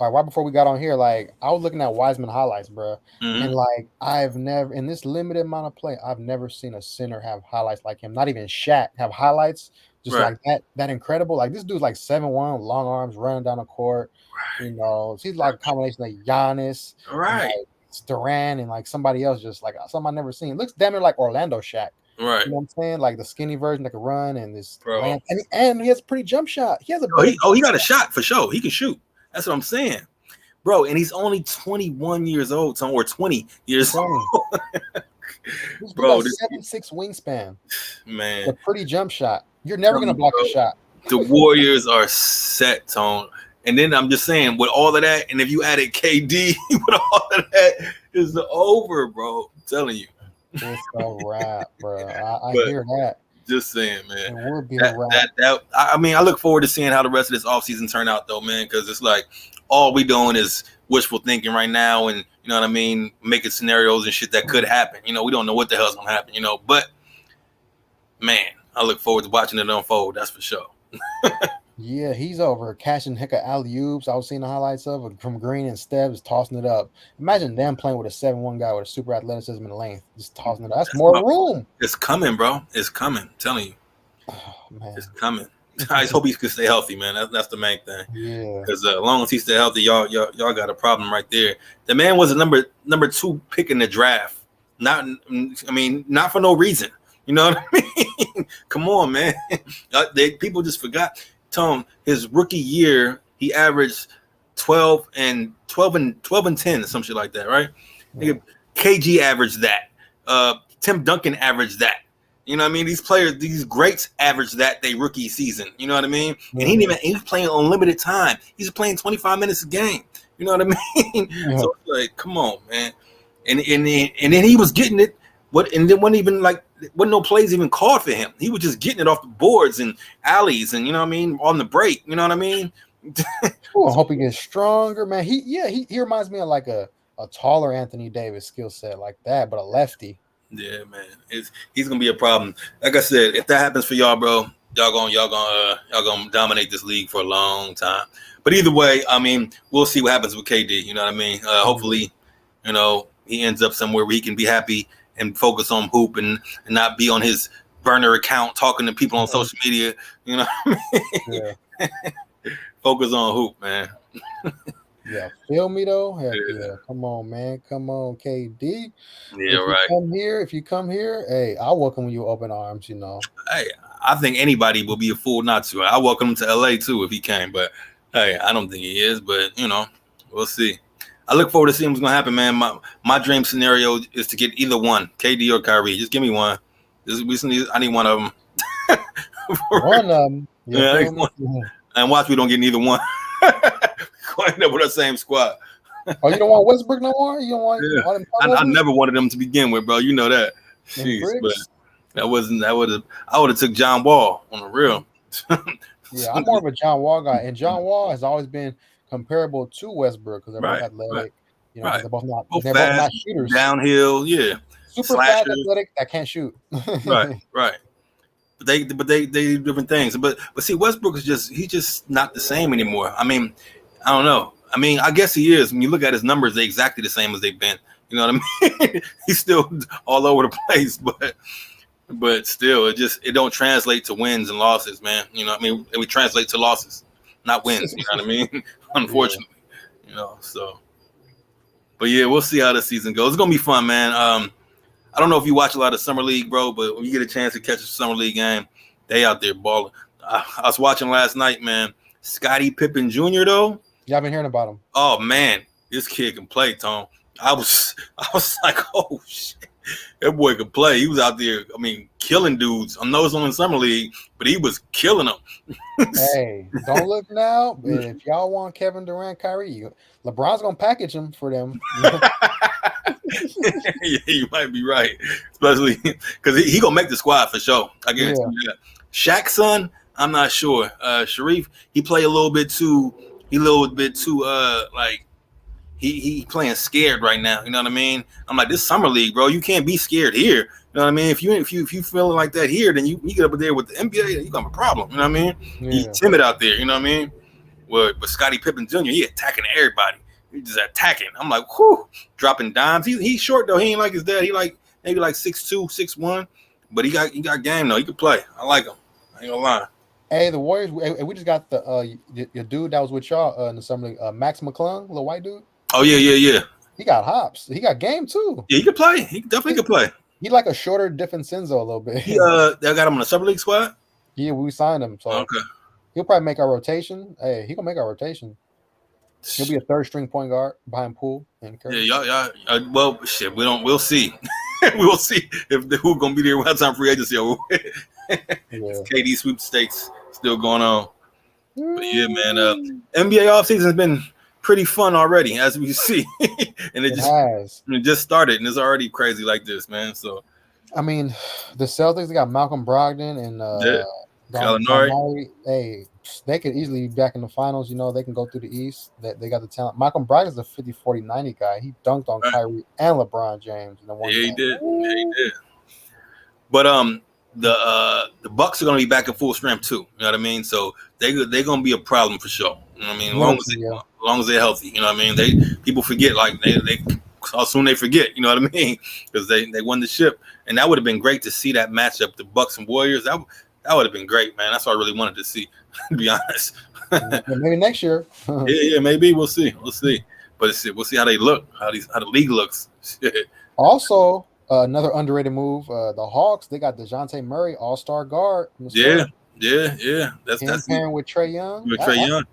right before we got on here, like, I was looking at Wiseman highlights, bro, Mm-hmm. and like, I've never in this limited amount of play, I've never seen a center have highlights like him. Not even Shaq have highlights just like that incredible. Like this dude's like 7'1", long arms, running down the court. You know, he's like a combination of Giannis and Right. like Durant and like somebody else, just like something I've never seen. Looks damn near like Orlando Shaq. Right. You know what I'm saying? Like the skinny version that can run and this Bro. land, and he has a pretty jump shot. He has a better he got a shot for sure. He can shoot. That's what I'm saying, bro. And he's only 21 years old, or 20 years old. Bro, 7'6" wingspan, man. A pretty jump shot. You're never gonna block a shot. The Warriors are set, Tone. And then I'm just saying, with all of that, and if you added KD with all of that, it's over, bro. I'm telling you. It's a wrap, bro. I hear that. Just saying, man. It would be a wrap. I mean, I look forward to seeing how the rest of this offseason turn out, though, man, because it's like all we doing is wishful thinking right now, and you know what I mean, making scenarios and shit that could happen. You know, we don't know what the hell's gonna happen, you know, but man, I look forward to watching it unfold. That's for sure. Yeah, he's over catching heck of alley-oops. I was seeing the highlights of it from Green and Stebbs tossing it up. Imagine them playing with a 7'1" guy with a super athleticism and length, just tossing it up. That's more room. It's coming, bro. It's coming. I'm telling you. Oh, man. It's coming. I just hope he can stay healthy, man. That's the main thing. Yeah. Because as long as he stay healthy, y'all got a problem right there. The man was a number 2 pick in the draft. Not for no reason. You know what I mean? Come on, man. People just forgot. Tom, his rookie year, he averaged 12 and 10 or some shit like that, right? Yeah. KG averaged that. Tim Duncan averaged that. You know what I mean? These players, these greats averaged that they rookie season. You know what I mean? And he was playing unlimited time. He's playing 25 minutes a game. You know what I mean? Yeah. So it's like, come on, man. And then he was getting it. And then wasn't no plays even called for him. He was just getting it off the boards and alleys and, you know what I mean, on the break. You know what I mean? I hope he gets stronger, man. He reminds me of like a taller Anthony Davis skill set like that, but a lefty. Yeah, man. He's gonna be a problem. Like I said, if that happens for y'all, bro, y'all gonna dominate this league for a long time. But either way, I mean, we'll see what happens with KD. You know what I mean? Hopefully, you know, he ends up somewhere where he can be happy and focus on hoop and not be on his burner account talking to people on social media. You know what I mean? Yeah. Focus on hoop, man. Yeah, feel me though? Heck yeah. Come on, man. Come on, KD. Yeah, right. If you come here, hey, I'll welcome you with open arms, you know. Hey, I think anybody will be a fool not to. I welcome him to LA too if he came, but hey, I don't think he is, but you know, we'll see. I look forward to seeing what's gonna happen, man. My dream scenario is to get either one, KD or Kyrie. Just give me one. I need one of them. One of them. Yeah, and watch we don't get neither one. Going up with the same squad. Oh, you don't want Westbrook no more? You don't want? Yeah. I never wanted them to begin with, bro. You know that. Jeez, but that wasn't. I would have took John Wall on the real. Yeah, I'm more of a John Wall guy, and John Wall has always been comparable to Westbrook because they're both athletic. Right. You know, they're both not shooters. Downhill, yeah. Super fast, athletic that can't shoot. Right. But they do different things. But see, Westbrook is he's just not the same anymore. I mean, I don't know. I mean, I guess he is. When you look at his numbers, they're exactly the same as they've been. You know what I mean? He's still all over the place, but still, it don't translate to wins and losses, man. You know what I mean? It would translate to losses, not wins. You know what I mean? Unfortunately, you know. So, but yeah, we'll see how the season goes. It's gonna be fun, man. I don't know if you watch a lot of Summer League, bro, but when you get a chance to catch a Summer League game, they out there balling. I was watching last night, man. Scottie Pippen Jr. though. Yeah, I've been hearing about him. Oh man, this kid can play, Tom. I was like, oh shit, that boy could play. He was out there, I mean, killing dudes. I know it's only Summer League, but he was killing them. Hey, don't look now. But if y'all want Kevin Durant, Kyrie, LeBron's gonna package him for them. Yeah, you might be right, especially because he gonna make the squad for sure. I guarantee you that. Shaq's son, I'm not sure. Sharif, he play a little bit too. Like he playing scared right now. You know what I mean? I'm like, this Summer League, bro. You can't be scared here. You know what I mean? If you feeling like that here, then you get up there with the NBA, you got a problem. You know what I mean? Yeah. He's timid out there. You know what I mean? But Scottie Pippen Jr., he attacking everybody. He just attacking. I'm like, whew, dropping dimes. He's short though. He ain't like his dad. He maybe 6'2", 6'1", but he got game though. He can play. I like him. I ain't gonna lie. Hey, the Warriors. We just got the your dude that was with y'all in the summer league, Max McClung, little white dude. Oh yeah. He got hops. He got game too. Yeah, he could play. He definitely could play. He like a shorter DiFincenzo a little bit. They got him on the summer league squad. Yeah, we signed him, so Okay. he'll probably make our rotation. Hey, he gonna make our rotation. He'll be a third string point guard behind Poole and Curry. Yeah, y'all. Well, shit. We'll see. We'll see if who gonna be there one time free agency. KD sweepstakes still going on. But yeah, man. NBA offseason has been pretty fun already, as we see, and it just started, and it's already crazy like this, man. So, I mean, the Celtics, they got Malcolm Brogdon and Gallinari. Hey, they could easily be back in the finals. You know, they can go through the East. They got the talent. Malcolm Brogdon's a 50, 40, 90 guy. He dunked on Kyrie and LeBron James in the one game. He did. Yeah, he did. But the Bucks are gonna be back in full strength too. You know what I mean? So they're gonna be a problem for sure. You know what I mean? As long as they're healthy. You know what I mean? People forget, like they how soon they forget. You know what I mean? Because they won the ship, and that would have been great to see that matchup, the Bucks and Warriors. That would have been great, man. That's what I really wanted to see. To be honest. Maybe next year. yeah, maybe we'll see. But we'll see how they look, how the league looks. Also, another underrated move. The Hawks, they got DeJounte Murray, all-star guard. Yeah. That's pairing with Trae Young.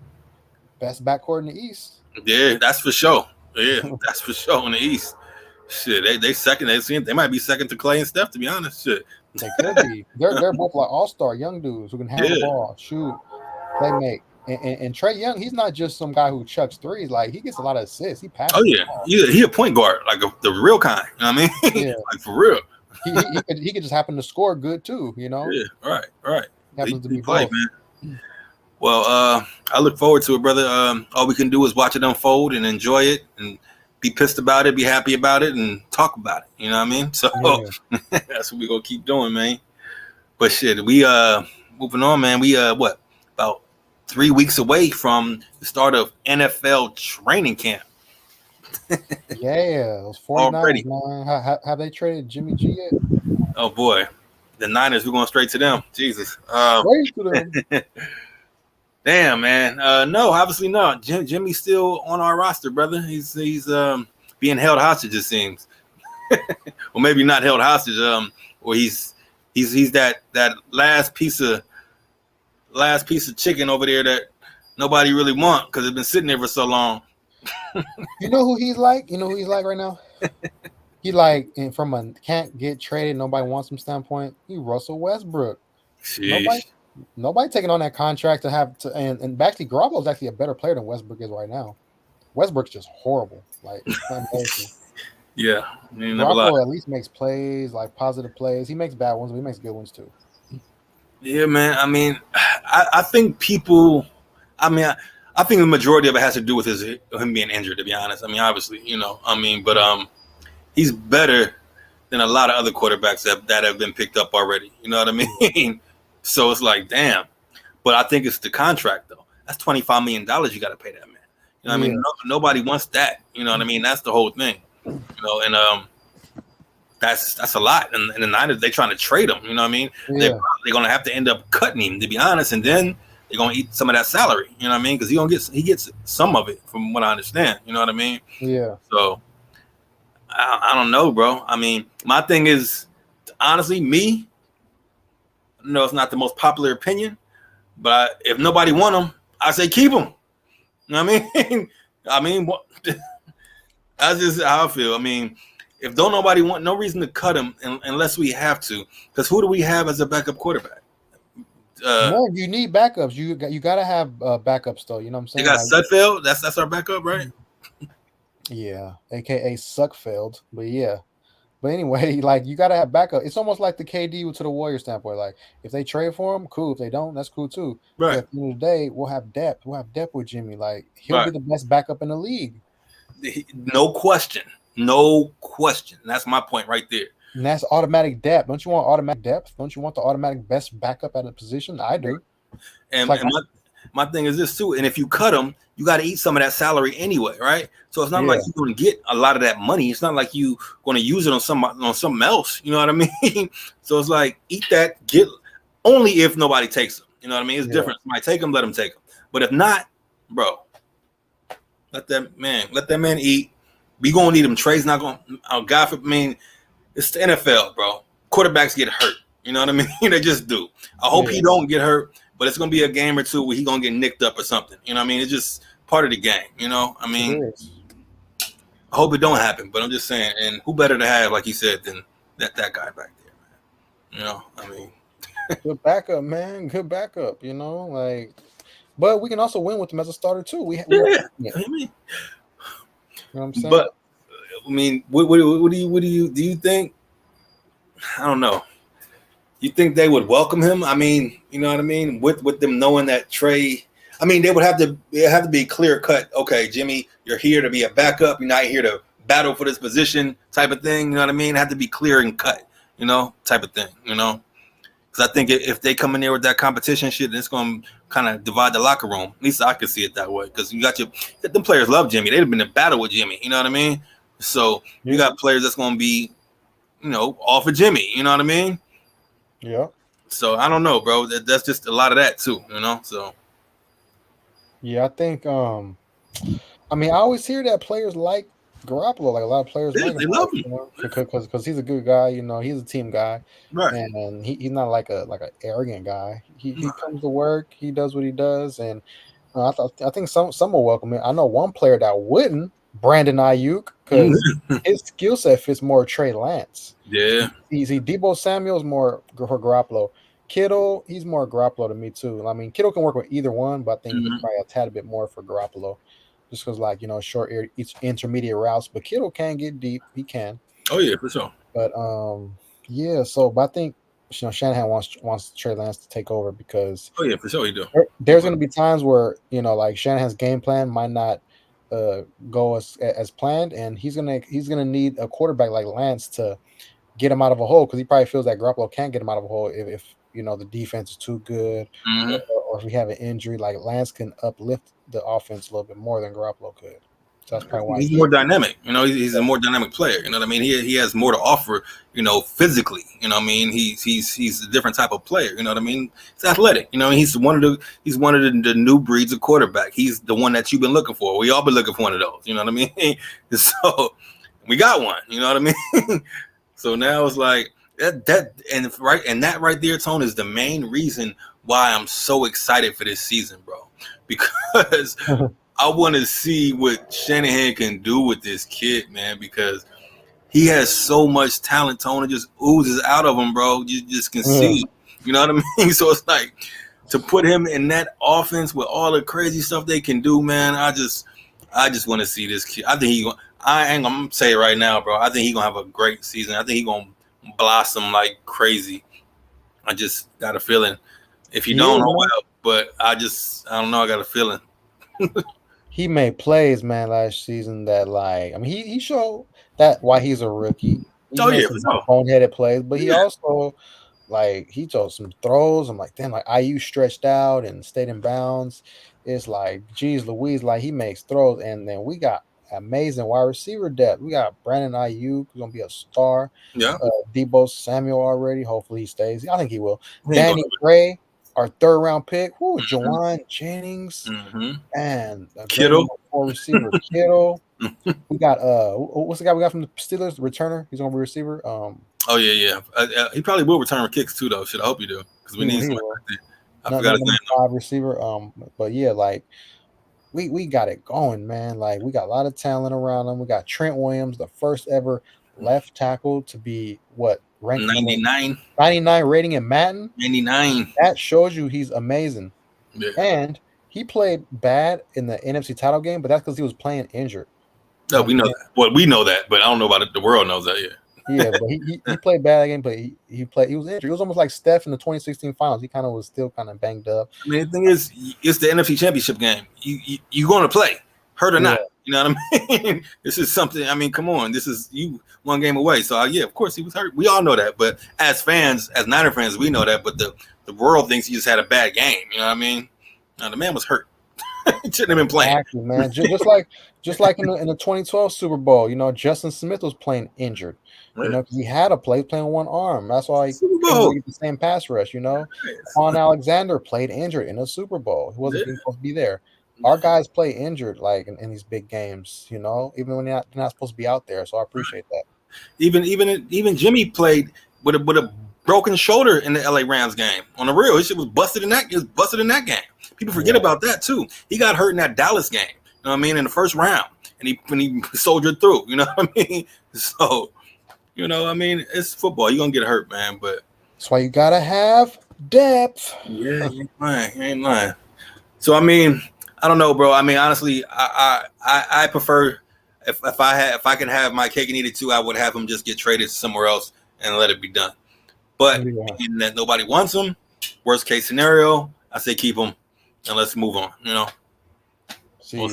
Best backcourt in the East. Yeah, that's for sure. Yeah, that's for sure in the East. Shit, they second. They might be second to Clay and Steph. To be honest, shit. They could be. They're both like all-star young dudes who can handle the ball, shoot, play make. And Trae Young, he's not just some guy who chucks threes. Like, he gets a lot of assists. He passes. Oh yeah, he a point guard, like the real kind. You know what I mean? Yeah, like for real. he could just happen to score good too. You know? Yeah, right. Happens to be play, man. Well, I look forward to it, brother. All we can do is watch it unfold and enjoy it, and be pissed about it, be happy about it, and talk about it. You know what I mean? So that's what we gonna keep doing, man. But shit, we moving on, man. We about 3 weeks away from the start of NFL training camp. Yeah, those 49ers, man. Have they traded Jimmy G yet? Oh boy, the Niners. We're going straight to them. Jesus. Straight to them. Damn, man. No, obviously not. Jimmy's still on our roster, brother. He's being held hostage, it seems. Well, maybe not held hostage. Or he's that last piece of chicken over there that nobody really want because it's been sitting there for so long. You know who he's like? You know who he's like right now? He like, and from a can't get traded, nobody wants him standpoint. He Russell Westbrook. Nobody taking on that contract to have to, and actually Garoppolo's actually a better player than Westbrook is right now. Westbrook's just horrible. Like, yeah, Garoppolo at least makes plays, like positive plays. He makes bad ones, but he makes good ones too. Yeah, man. I mean, I think people. I mean, I think the majority of it has to do with him being injured. To be honest, I mean, obviously, but he's better than a lot of other quarterbacks that have been picked up already. You know what I mean? So it's like, damn. But I think it's the contract though. That's $25 million you got to pay that man. You know what I mean? Nobody wants that. You know what I mean? That's the whole thing. And that's a lot. And the Niners, they trying to trade him. You know what I mean? Yeah. They're gonna have to end up cutting him, to be honest, and then they're gonna eat some of that salary. You know what I mean? Because he gets some of it, from what I understand. You know what I mean? Yeah. So I don't know, bro. I mean, my thing is, honestly, me. No, it's not the most popular opinion, but if nobody want him, I say keep him. You know what I mean? What? That's just how I feel. I mean, if don't nobody want, no reason to cut him unless we have to. Because who do we have as a backup quarterback? No, you need backups. You got to have backups though. You know what I'm saying? They got Sudfeld. That's our backup, right? Yeah, aka Suckfeld. But yeah. But anyway, like, you gotta have backup. It's almost like the KD to the Warriors standpoint. Like, if they trade for him, cool. If they don't, that's cool too. Right. But at the end of the day, we'll have depth. We'll have depth with Jimmy. Like, he'll be the best backup in the league. No question. That's my point right there. And that's automatic depth. Don't you want automatic depth? Don't you want the automatic best backup at a position? I do. And my thing is this too. And if you cut him, you got to eat some of that salary anyway, right? So it's not like you're going to get a lot of that money. It's not like you going to use it on something else. You know what I mean? So it's like, eat that, get only if nobody takes him. You know what I mean? It's Yeah. different. Somebody take him, let him take him. But if not, bro, let that man eat. We gonna need him. Trey's not gonna. Oh God, it's the NFL, bro. Quarterbacks get hurt. You know what I mean? They just do. I hope he don't get hurt, but it's gonna be a game or two where he gonna get nicked up or something. You know what I mean? It's just part of the game. You know, I mean, I hope it don't happen. But I'm just saying, and who better to have, like you said, than that guy back there, man? You know, I mean, good backup, man. Good backup. You know, like, but we can also win with him as a starter too. yeah. I mean, you know what I'm saying? But I mean, what do you think? I don't know. You think they would welcome him? I mean, you know what I mean? With them knowing that Trey, I mean, they would have to be clear cut. Okay, Jimmy, you're here to be a backup. You're not here to battle for this position, type of thing. You know what I mean? Have to be clear and cut. You know, type of thing. You know, because I think if they come in there with that competition shit, it's going to kind of divide the locker room. At least I can see it that way. Because them players love Jimmy. They've been in battle with Jimmy. You know what I mean? So you got players that's going to be, you know, all for Jimmy. You know what I mean? Yeah. So I don't know, bro. That's just a lot of that too, you know. So yeah, I think. I mean, I always hear that players like Garoppolo. Like a lot of players like him, they love him, you know, because he's a good guy. You know, he's a team guy, right? And he's not like an arrogant guy. He comes to work. He does what he does, and I think some will welcome it. I know one player that wouldn't, Brandon Ayuk, because his skill set fits more Trey Lance. Yeah. See, Deebo Samuel's more for Garoppolo. Kittle, he's more Garoppolo to me too. I mean, Kittle can work with either one, but I think he's probably a tad bit more for Garoppolo, just because, like, you know, short intermediate routes. But Kittle can get deep. He can. Oh yeah, for sure. But yeah. So, but I think, you know, Shanahan wants Trey Lance to take over because oh yeah, for sure he do. There's going to be times where, you know, like Shanahan's game plan might not go as planned, and he's gonna need a quarterback like Lance to get him out of a hole, because he probably feels that Garoppolo can't get him out of a hole if you know the defense is too good, or if we have an injury. Like Lance can uplift the offense a little bit more than Garoppolo could. So that's probably why he's more dynamic. You know, he's a more dynamic player. You know what I mean? He has more to offer. You know, physically. You know what I mean? He's a different type of player. You know what I mean? He's athletic. You know, he's one of the new breeds of quarterback. He's the one that you've been looking for. We all been looking for one of those. You know what I mean? So we got one. You know what I mean? So now it's like that right there, Tone, is the main reason why I'm so excited for this season, bro. Because I want to see what Shanahan can do with this kid, man, because he has so much talent, Tone. It just oozes out of him, bro. You just can see it. You know what I mean? So it's like, to put him in that offense with all the crazy stuff they can do, man, I just want to see this kid. I think I ain't gonna say it right now, bro. I think he's gonna have a great season. I think he's gonna blossom like crazy. I just got a feeling. If you don't, oh well. But I don't know. I got a feeling. He made plays, man, last season that, like, I mean, he showed that why he's a rookie. He made some boneheaded plays, but he also, like, he told some throws. I'm like, damn, like IU stretched out and stayed in bounds. It's like, geez Louise, like, he makes throws. And then we got amazing wide receiver depth. We got Brandon Ayuk, who's gonna be a star. Yeah. Deebo Samuel already. Hopefully he stays. I think he will. Danny Gray, our third round pick. Jawan Jennings and Kittle, receiver Kittle. We got what's the guy we got from the Steelers? The returner. He's gonna be a receiver. Oh yeah. He probably will return kicks too, though. I hope you do, because we need somebody like that. I forgot his name. 5 receiver. But yeah, like we got it going, man. Like, we got a lot of talent around them. We got Trent Williams, the first ever left tackle to be ranked 99 rating in Madden. 99. That shows you he's amazing. Yeah. And he played bad in the NFC title game, but that's because he was playing injured. No, we know that. Well, we know that, but I don't know about it. The world knows that, yeah. Yeah, but he played bad again, but he was injured. He was almost like Steph in the 2016 finals. He kind of was still kind of banged up. I mean, the thing is, it's the NFC Championship game. You going to play, hurt or not. You know what I mean? This is something. I mean, come on. This is you one game away. So yeah, of course he was hurt. We all know that. But as fans, as Niner fans, we know that. But the world thinks he just had a bad game. You know what I mean? Now the man was hurt. He shouldn't have been playing. Exactly, man. Just like in the 2012 Super Bowl, Justin Smith was playing injured, Yeah. because he had to play playing one arm. That's why he Super couldn't Bowl. really get the same pass rush. Yes. Quan Alexander played injured in a Super Bowl. He wasn't Yeah. even supposed to be there. Our guys play injured like in these big games, even when they're not supposed to be out there. So I appreciate that. Even Jimmy played with a broken shoulder in the LA Rams game. On the real, his shit was busted in that. It was busted in that game. People forget about that too. He got hurt in that Dallas game. You know what I mean? In the first round, and he soldiered through. You know what I mean? So, it's football. You're gonna get hurt, man. But That's why you gotta have depth. yeah, you ain't lying. So I don't know, bro. Honestly, I prefer if I could have my cake and eat it too, I would have him just get traded somewhere else and let it be done. But being that nobody wants him, worst case scenario, I say keep him and let's move on. See,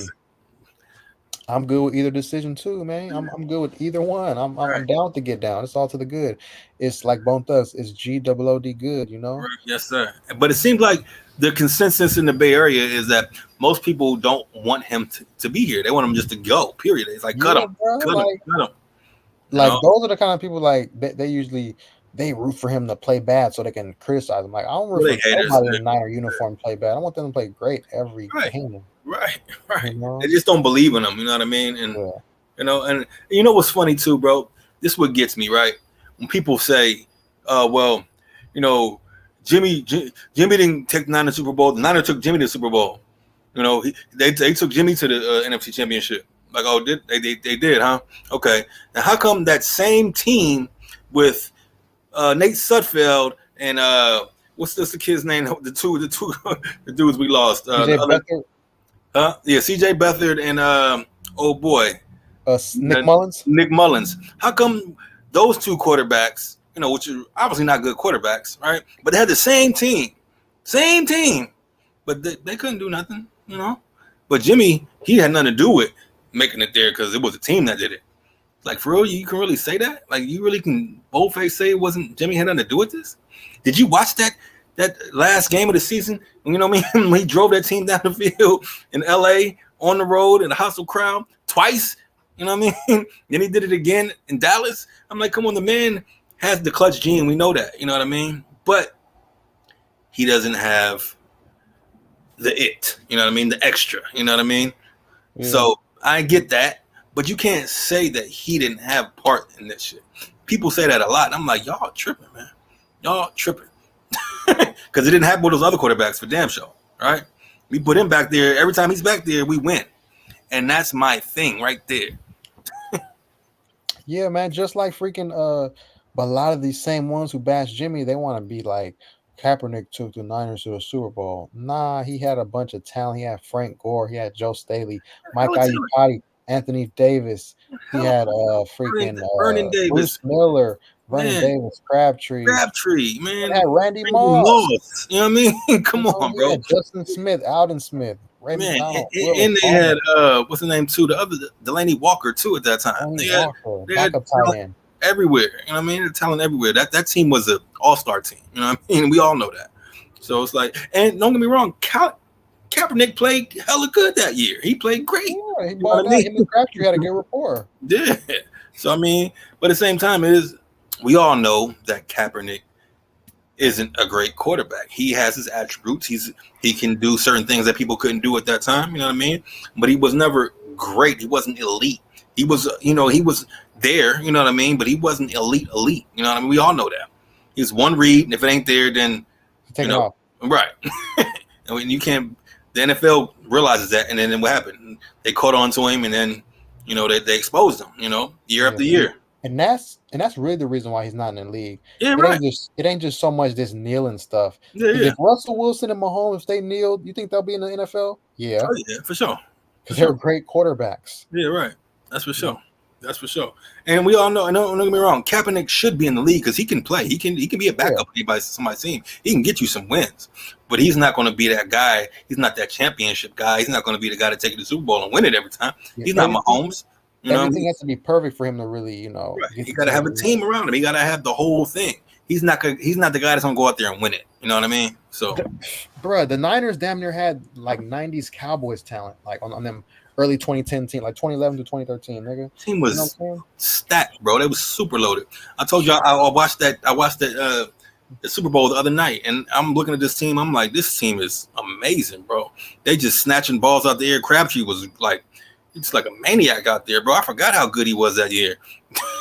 I'm good with either decision too, man. I'm good with either one. I'm down to get down. It's all to the good. It's like Bone Thugs. It's GOOD good, Right. Yes, sir. But it seems like the consensus in the Bay Area is that most people don't want him to be here. They want him just to go. Period. It's like cut him. Like those are the kind of people like they usually root for him to play bad so they can criticize him. Like I don't root for nobody in a Niner uniform to play bad. I want them to play great every game. Right. They just don't believe in him. You know what I mean? And and what's funny too, bro? This is what gets me, right? When people say, well, Jimmy didn't take the Niners Super Bowl. The Niners took Jimmy to the Super Bowl. They took Jimmy to the NFC Championship. Like, oh, they did, huh? Okay. Now, how come that same team with Nate Sudfeld and what's the kid's name? The two the dudes we lost. C.J. Beathard and Nick Mullins. Nick Mullins. How come those two quarterbacks, which are obviously not good quarterbacks, right? But they had the same team, but they couldn't do nothing, But Jimmy, he had nothing to do with making it there because it was a team that did it. Like, for real, you can really say that? Like, you really can boldface say it wasn't Jimmy had nothing to do with this? Did you watch that last game of the season? You know what I mean? When he drove that team down the field in LA on the road in a hostile crowd twice. You know what I mean? Then he did it again in Dallas. I'm like, come on, the man has the clutch gene. We know that. You know what I mean? But he doesn't have the it. You know what I mean? The extra. You know what I mean? Yeah. So I get that. But you can't say that he didn't have part in this shit. People say that a lot. And I'm like, y'all tripping, man. Y'all tripping. Because it didn't happen with those other quarterbacks for damn sure, right? We put him back there. Every time he's back there, we win. And that's my thing right there. Yeah, man. Just like freaking but a lot of these same ones who bash Jimmy, they want to be like Kaepernick took the Niners to a Super Bowl. Nah, he had a bunch of talent. He had Frank Gore. He had Joe Staley, Mike Iupati, Anthony Davis. He had freaking Vernon Davis, Bruce Miller, Vernon Davis, Crabtree, man. He had Randy Moss. You know what I mean? Come on, bro. Justin Smith, Alden Smith, Ray McDonald, and they had what's the name too? The other Delaney Walker too at that time. They had talent everywhere. You know what I mean? Talent everywhere. That team was an all-star team. You know what I mean? We all know that. So it's like, and don't get me wrong, Kaepernick played hella good that year. He played great. Yeah, him and Crabtree had a good rapport. Yeah. So but at the same time, we all know that Kaepernick isn't a great quarterback. He has his attributes. He can do certain things that people couldn't do at that time. You know what I mean? But he was never great. He wasn't elite. He was, he was there. You know what I mean? But he wasn't elite. You know what I mean? We all know that. He's one read, and if it ain't there, then take it off. Right. And when you can't, the NFL realizes that, and then what happened? They caught on to him, and then they exposed him. Year after year. And that's really the reason why he's not in the league. Yeah, it ain't just so much this kneeling stuff. Yeah. If Russell Wilson and Mahomes, if they kneeled, you think they'll be in the NFL? Yeah. Oh, yeah, for sure. Because they're great quarterbacks. Yeah, right. That's for sure. That's for sure. And we all know, and don't get me wrong, Kaepernick should be in the league because he can play. He can be a backup on somebody's team. He can get you some wins. But he's not going to be that guy. He's not that championship guy. He's not going to be the guy to take you to the Super Bowl and win it every time. Yeah, he's not Mahomes. Everything has to be perfect for him to really, Right. He got to have a team around him. He got to have the whole thing. he's not the guy that's gonna go out there and win it. You know what I mean? So, Bruh, the Niners damn near had like 90s Cowboys talent, like on them early 2010 team, like 2011 to 2013, nigga. team You know was what I'm saying? stacked, bro. They was super loaded. I told you I watched that. I watched that the Super Bowl the other night, and I'm looking at this team. I'm like, this team is amazing, bro. They just snatching balls out the air. Crabtree was like, it's like a maniac out there, bro. I forgot how good he was that year.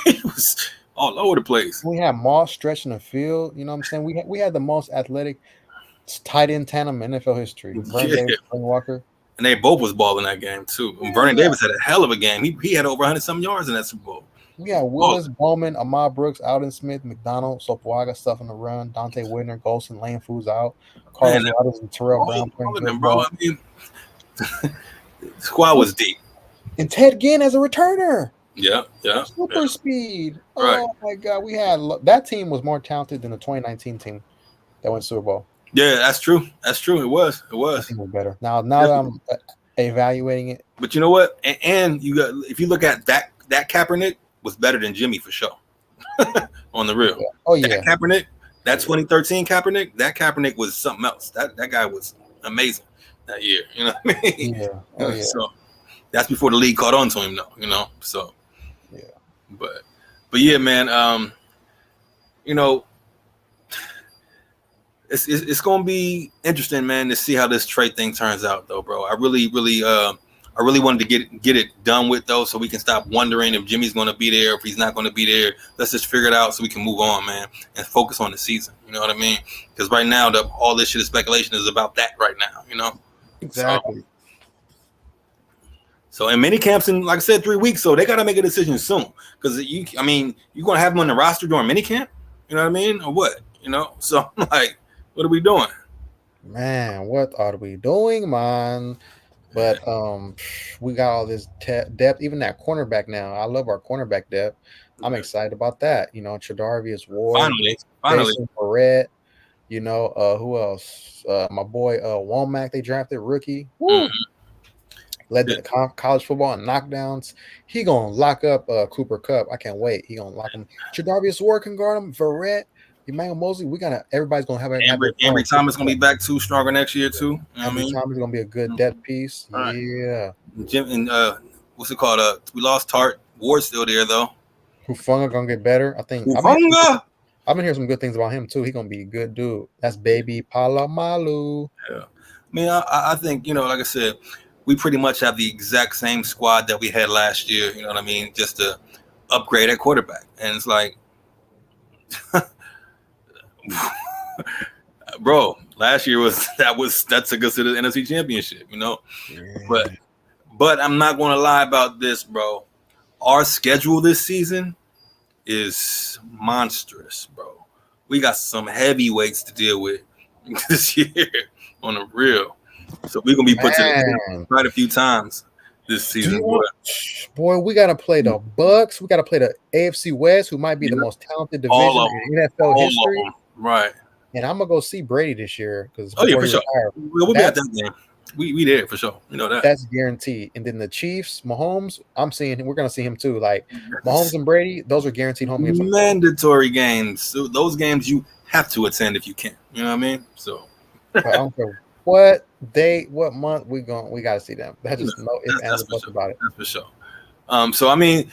He was all over the place. We had Moss stretching the field. You know what I'm saying? We had the most athletic tight end tandem in NFL history. Vernon Yeah. Davis, Vernon Walker. And they both was balling that game too. And Vernon Davis had a hell of a game. He had over 100-some yards in that Super Bowl. We had Willis, Bowman, Ahmad Brooks, Alden Smith, McDonald, Sopoaga, stuff in the run, Dante Whitner, Golson, Lane Foods out, Carlos Waters, and Terrell Brown playing good them, bro. ball. I mean, squad was deep. And Ted Ginn as a returner. Yeah. Super speed. Right. Oh my God. We had that team was more talented than the 2019 team that went Super Bowl. Yeah, that's true. That's true. It was. That team was better. Now that I'm evaluating it. But you know what? And you got, if you look at that Kaepernick was better than Jimmy for sure. On the real. Yeah. Oh yeah. That Kaepernick, that 2013 Kaepernick, that Kaepernick was something else. That guy was amazing that year. You know what I mean? Yeah. Oh, yeah. So that's before the league caught on to him, though. You know. So yeah. But yeah, man. You know, it's gonna be interesting, man, to see how this trade thing turns out, though, bro. I really wanted to get it done with, though, so we can stop wondering if Jimmy's going to be there, if he's not going to be there. Let's just figure it out so we can move on, man, and focus on the season. You know what I mean? Because right now, all this shit of speculation is about that right now, you know? Exactly. So in mini camps in, like I said, 3 weeks, so they got to make a decision soon. Because, you're going to have them on the roster during mini camp? You know what I mean? Or what? You know? So, like, what are we doing? Man, what are we doing, man? But we got all this depth, even that cornerback now. I love our cornerback depth. I'm excited about that. You know, Tre'Davious Ward, finally, Barrett. You know, who else? My boy Womack, they drafted rookie. Woo! Led the college football in knockdowns. He gonna lock up Cooper Kupp. I can't wait. He gonna lock him. Tre'Davious Ward can guard him. Verrett. Emmanuel Mosley, everybody's gonna have Ambry Thomas gonna be back too, stronger next year too. You know Ambry Thomas is gonna be a good depth piece. Right. Yeah. Jim and what's it called? We lost Tart. Ward's still there though. Hufanga gonna get better. I think Hufanga. I've been hearing some good things about him too. He's gonna be a good dude. That's baby Palamalu. Yeah. I mean, I think, you know, like I said, we pretty much have the exact same squad that we had last year. You know what I mean? Just to upgrade at quarterback, and it's like. Bro, last year that's a considered NFC Championship, you know. Yeah. But I'm not gonna lie about this, bro. Our schedule this season is monstrous, bro. We got some heavyweights to deal with this year on the real. So we're gonna be put to the test quite a few times this season. Boy, we gotta play the Bucks. We gotta play the AFC West, who might be the most talented division in NFL history. Right. And I'm gonna go see Brady this year because for sure. We'll be at that game. We there for sure. You know that. That's guaranteed. And then the Chiefs, Mahomes, we're gonna see him too. Like Mahomes and Brady, those are guaranteed home games. Mandatory games. So those games you have to attend if you can. You know what I mean? So I don't care what month we gotta see them. That's just no ifs, ands, or buts about it. That's for sure. So I mean,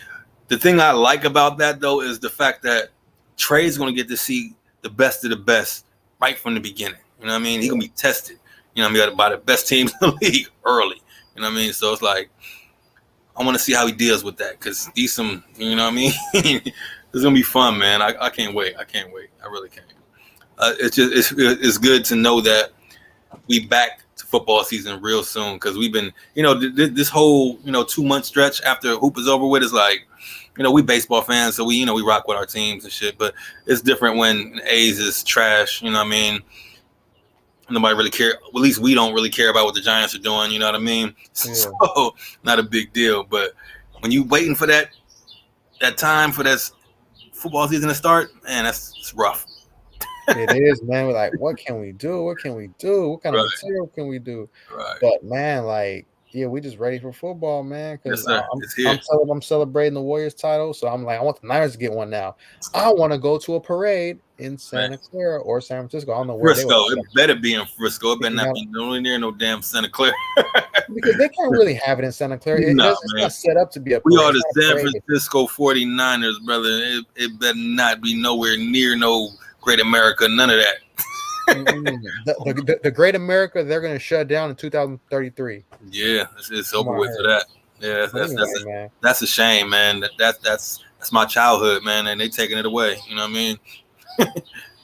the thing I like about that though is the fact that Trey's gonna get to see the best of the best right from the beginning. You know what I mean? He's gonna be tested, you know what I mean, by the best teams in the league early. You know what I mean? So it's like I want to see how he deals with that because these you know what I mean? It's gonna be fun, man. I can't wait. I really can't. It's good to know that we back to football season real soon because we've been, you know, this whole 2-month stretch after hoop is over with is like, you know, we baseball fans, so we rock with our teams and shit, but it's different when A's is trash, you know what I mean? Nobody really care. Well, at least we don't really care about what the Giants are doing, you know what I mean? Yeah. So, not a big deal, but when you waiting for that time for this football season to start, man, it's rough. It is, man. We're like, what can we do? What kind of material can we do? Right. But man, like, Yeah, we just ready for football, man. Yes, Because sir. I'm It's here. I'm I'm celebrating the Warriors title, so I'm like, I want the Niners to get one now. I want to go to a parade in Man. Santa Clara or San Francisco. I don't know where they would Frisco. have It better be in Frisco. It better not be nowhere near no damn Santa Clara. because they can't really have it in Santa Clara. No, It's man. not set up to be a We parade. are It's the not a San parade. Francisco 49ers, brother. It better not be nowhere near no Great America. None of that. The Great America, they're going to shut down in 2033. Yeah, it's From over what I with for heard. that. Yeah, But anyway, man. that's a shame, man. That's my childhood, man, and they taking it away. You know what I mean?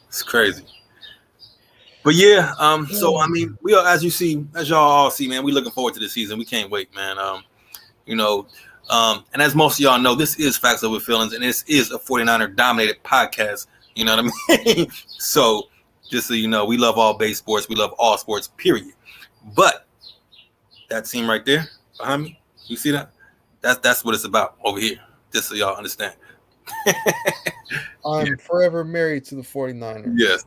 It's crazy. But yeah, so I mean, we are, as y'all all see, man, we looking forward to the season. We can't wait, man. You know, and as most of y'all know, this is Facts Over Feelings, and this is a 49er dominated podcast. You know what I mean? So just so you know, we love all base sports. We love all sports, period. But that team right there behind me, you see that? That's what it's about over here. Just so y'all understand. I'm forever married to the 49ers. Yes,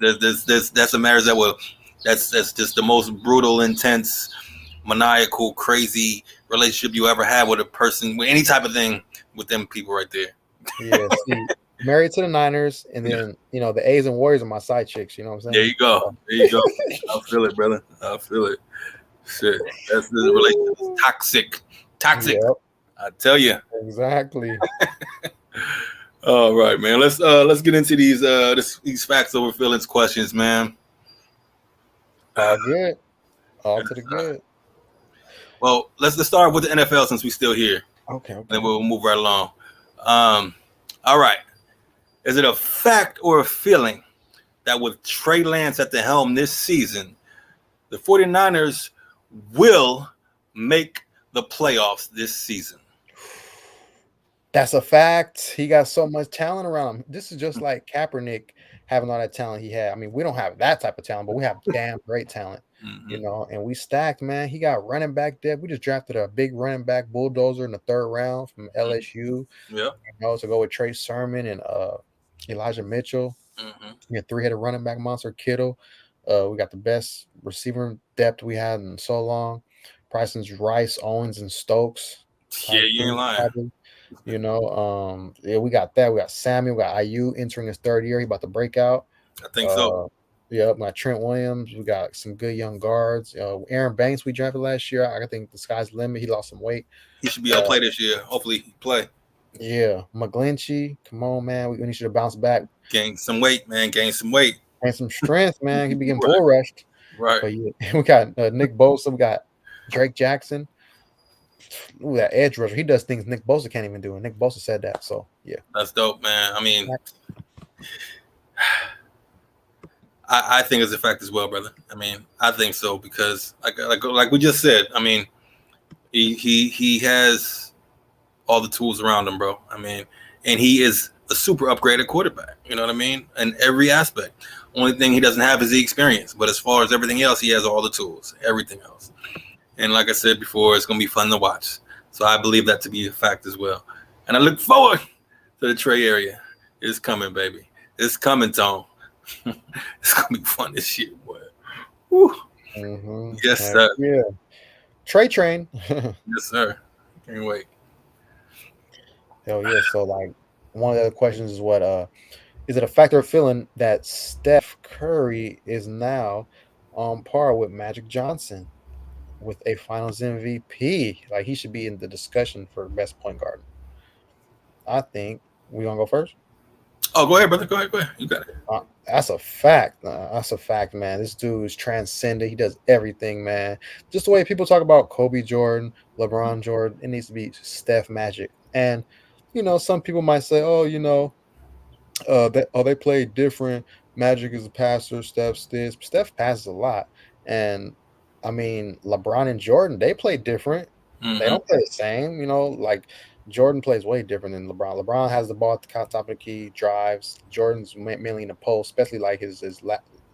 that's a marriage that will. That's just the most brutal, intense, maniacal, crazy relationship you ever had with a person, with any type of thing with them people right there. Yeah, see, married to the Niners, and then the A's and Warriors are my side chicks. You know what I'm saying? There you go. There you go. I feel it, brother. I feel it. Shit, that's the relationship is toxic. Toxic. Yep, I tell you. exactly. All right, man. Let's get into these Facts Over Feelings questions, man. All good. All to the good. Well, let's start with the NFL since we're still here. Okay. Then we'll move right along. All right. Is it a fact or a feeling that with Trey Lance at the helm this season, the 49ers will make the playoffs this season? That's a fact. He got so much talent around him. This is just like Kaepernick having all that talent he had. I mean, we don't have that type of talent, but we have damn great talent, and we stacked, man. He got running back depth. We just drafted a big running back bulldozer in the 3rd round from LSU. Yeah. To go with Trey Sermon and Elijah Mitchell. We had 3-headed running back monster Kittle. We got the best receiver depth we had in so long. Pricing's Rice, Owens, and Stokes. Yeah, you ain't lying. Probably. We got that. We got Samuel. We got IU entering his 3rd year. He about to break out. I think so. Yeah, we got Trent Williams. We got some good young guards. Aaron Banks we drafted last year. I think the sky's the limit. He lost some weight. He should be able to play this year. Hopefully he play. Yeah, McGlinchey. Come on, man. We need you to bounce back. Gain some weight, man. Gain some weight. And some strength, man. He be getting bull rushed. Right. But yeah, we got Nick Bosa. We got Drake Jackson. Ooh, that edge rusher. He does things Nick Bosa can't even do. And Nick Bosa said that. So, yeah. That's dope, man. I mean, I think it's a fact as well, brother. I mean, I think so because like we just said, I mean, he has all the tools around him, bro. I mean, and he is a super upgraded quarterback. You know what I mean? In every aspect. Only thing he doesn't have is the experience. But as far as everything else, he has all the tools. Everything else. And like I said before, it's going to be fun to watch. So I believe that to be a fact as well. And I look forward to the Trey area. It's coming, baby. It's coming, Tone. It's going to be fun this year, boy. Woo. Yes, sir. Yeah. Trey Train. Yes, sir. Can't wait. Hell yeah. So, like, one of the other questions is is it a factor of feeling that Steph Curry is now on par with Magic Johnson with a Finals MVP? Like, he should be in the discussion for best point guard. I think we gonna go first. Oh, go ahead, brother. Go ahead. You got it. That's a fact. That's a fact, man. This dude is transcendent. He does everything, man. Just the way people talk about Kobe Jordan, LeBron Jordan, it needs to be Steph Magic. And some people might say, they play different. Magic is a passer. Steph's this. Steph passes a lot, and I mean, LeBron and Jordan, they play different. They don't play the same. Like Jordan plays way different than LeBron. LeBron has the ball at the top of the key, drives. Jordan's mainly in the post, especially like his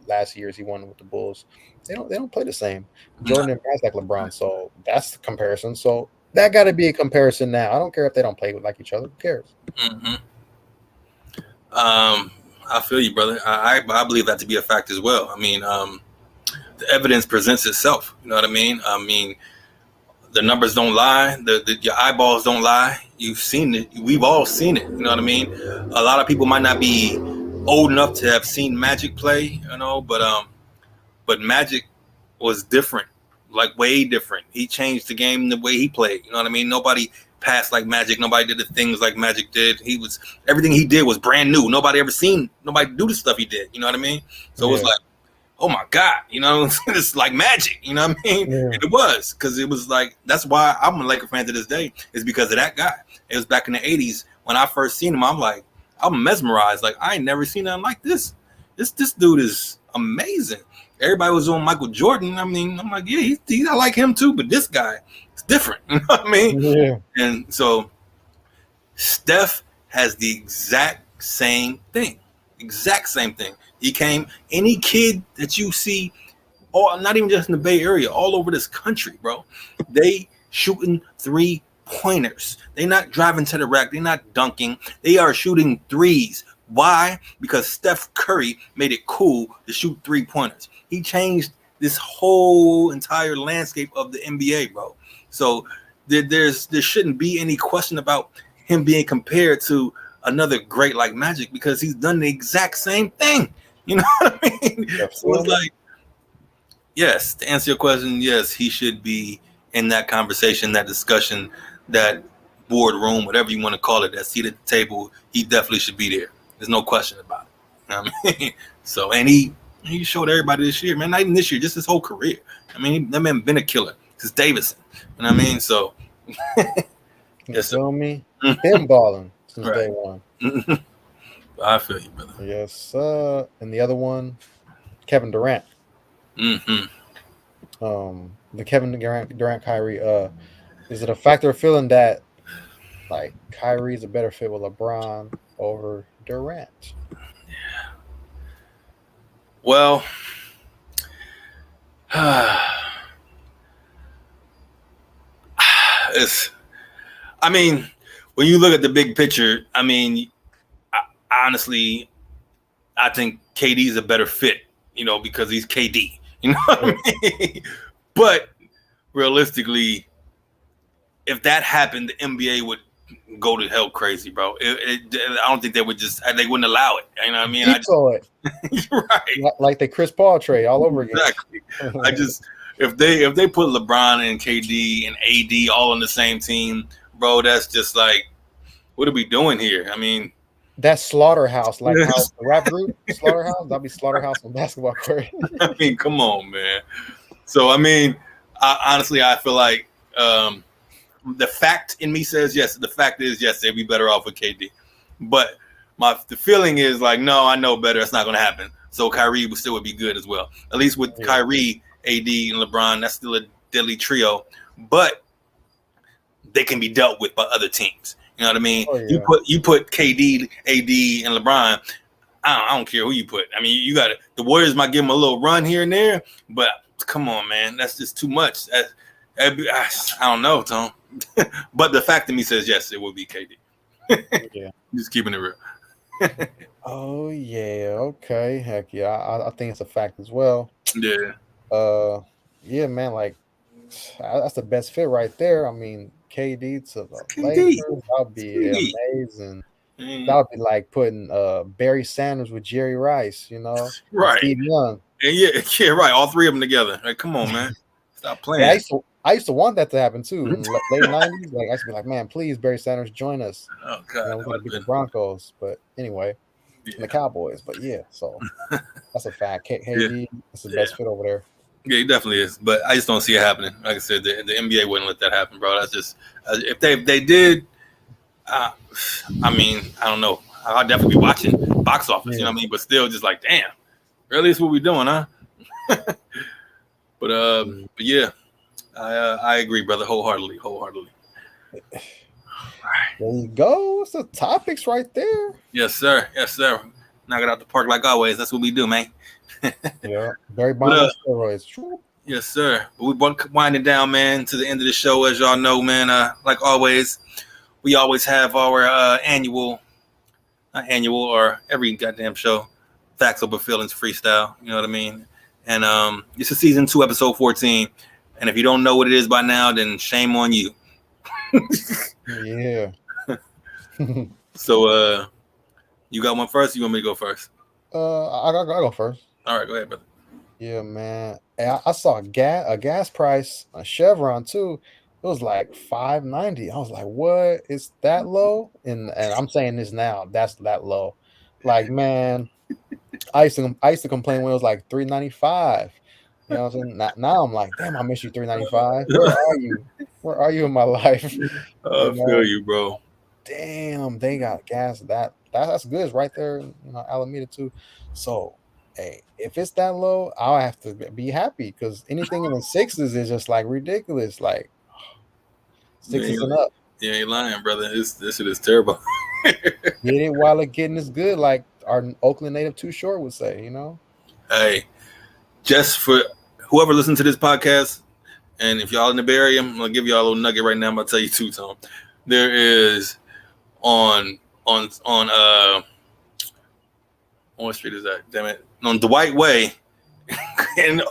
last years he won with the Bulls. They don't play the same. Jordan didn't pass like LeBron, so that's the comparison. So that got to be a comparison now. I don't care if they don't play like each other. Who cares? I feel you, brother. I believe that to be a fact as well. I mean, the evidence presents itself. You know what I mean? I mean, The numbers don't lie. Your eyeballs don't lie. You've seen it. We've all seen it. You know what I mean? A lot of people might not be old enough to have seen Magic play, but Magic was different, like way different. He changed the game the way he played. You know what I mean? Nobody passed like Magic. Nobody did the things like Magic did. Everything he did was brand new. Nobody do the stuff he did. You know what I mean? So it was like, oh my God, it's like magic, you know what I mean? Yeah. And it was, because it was like, that's why I'm a Laker fan to this day, is because of that guy. It was back in the 80s when I first seen him. I'm mesmerized. Like, I ain't never seen nothing like this. This dude is amazing. Everybody was on Michael Jordan. I mean, I'm like, yeah, I like him too, but this guy is different. You know what I mean? Yeah. And so Steph has the exact same thing. He came, any kid that you see, or not even just in the Bay Area, all over this country, bro, they shooting 3-pointers. They're not driving to the rack. They're not dunking. They are shooting threes. Why? Because Steph Curry made it cool to shoot 3-pointers. He changed this whole entire landscape of the NBA, bro. So there shouldn't be any question about him being compared to another great like Magic, because he's done the exact same thing. You know what I mean? So it's like, yes, to answer your question, yes, he should be in that conversation, that discussion, that boardroom, whatever you want to call it, that seat at the table. He definitely should be there. There's no question about it. You know what I mean? So, and he showed everybody this year, man, not even this year, just his whole career. I mean, that man been a killer since Davidson. You know what I mean? So, you feel me? Been balling since right. day one. I feel you, brother. Yes, sir. And the other one, Kevin Durant. Mm-hmm. The Kevin Durant Kyrie. Is it a factor of feeling that like Kyrie's a better fit with LeBron over Durant? Yeah. Well, I mean, when you look at the big picture, I mean, honestly, I think KD's a better fit, because he's KD. You know what I mean? But realistically, if that happened, the NBA would go to hell crazy, bro. I don't think they wouldn't allow it. You know what I mean? You're right. Like the Chris Paul trade all over again. Exactly. If they put LeBron and KD and AD all on the same team, bro, that's just like, what are we doing here? I mean, that's Slaughterhouse, like how the rap group Slaughterhouse. That'd be Slaughterhouse on basketball court. I mean, come on, man. So I mean, honestly, I feel like the fact in me says yes. The fact is yes, they'd be better off with KD. But the feeling is like, no, I know better. It's not going to happen. So Kyrie would be good as well. At least with Kyrie, AD, and LeBron, that's still a deadly trio. But they can be dealt with by other teams. You know what I mean? Oh, yeah. You put KD, AD, and LeBron. I don't care who you put. I mean, you got it. The Warriors might give them a little run here and there, but come on, man, that's just too much. I don't know, Tom. But the fact to me says yes, it will be KD. Yeah, just keeping it real. Oh yeah, okay, heck yeah, I think it's a fact as well. Yeah. Yeah, man, like that's the best fit right there. I mean, KD to the Lakers, that'd be amazing. That would be like putting Barry Sanders with Jerry Rice, right? Steve Young. Yeah, right. All three of them together. Like, come on, man, stop playing. Yeah, I used to want that to happen too in the late '90s. Like I used to be like, man, please, Barry Sanders, join us. Oh God, we're gonna beat the Broncos, but anyway, the Cowboys. But yeah, so that's a fact. KD, that's the best fit over there. Yeah, he definitely is, but I just don't see it happening. Like I said, the NBA wouldn't let that happen, bro. That's just if they did. I mean, I don't know. I'll definitely be watching box office. You know what I mean? But still, just like, damn, really, is what we doing, huh? But yeah, I agree, brother, wholeheartedly. There you go. It's the topics right there. Yes, sir. Knock it out the park like always. That's what we do, man. Yeah, Barry Bonds steroids. Yes, sir. But we're winding down, man, to the end of the show. As y'all know, man, like always, we always have our not annual or every goddamn show, Facts Over Feelings freestyle. You know what I mean? And it's a season 2, episode 14. And if you don't know what it is by now, then shame on you. Yeah. So, you got one first? Or you want me to go first? I go first. All right, go ahead, brother. Yeah, man. I saw a gas price, a Chevron too. It was like 590. I was like, what? It's that low? And I'm saying this now. That's that low. Like, man, I used to complain when it was like 395. You know what I'm saying? Now I'm like, damn, I miss you 395. Where are you? Where are you in my life? I You feel know, you, bro. damn, they got gas that's good. It's right there, Alameda too. So, hey, if it's that low, I'll have to be happy because anything in the sixes is just like ridiculous, like You sixes and ain't, up. you ain't lying, brother. This shit is terrible. Get it while it getting is good, like our Oakland native Too Short would say. Hey, just for whoever listens to this podcast, and if y'all in the Bay Area, I'm gonna give y'all a little nugget right now. I'm gonna tell you too, Tom. There is on what street is that? Damn it, on Dwight Way in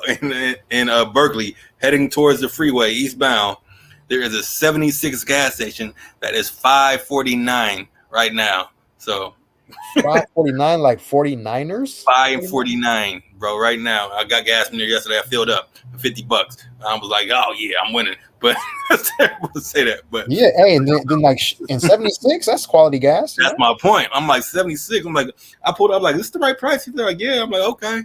Berkeley, heading towards the freeway eastbound. There is a 76 gas station that is $5.49 right now. So 549, like 49ers. 5.49, bro. Right now, I got gas from there yesterday. I filled up for $50. I was like, oh yeah, I'm winning. But that's terrible to say that. But Yeah, hey, and then like in 76, that's quality gas. that's my point. I'm like 76. I'm like, I pulled up like, this is the right price. He's like, yeah. I'm like, okay,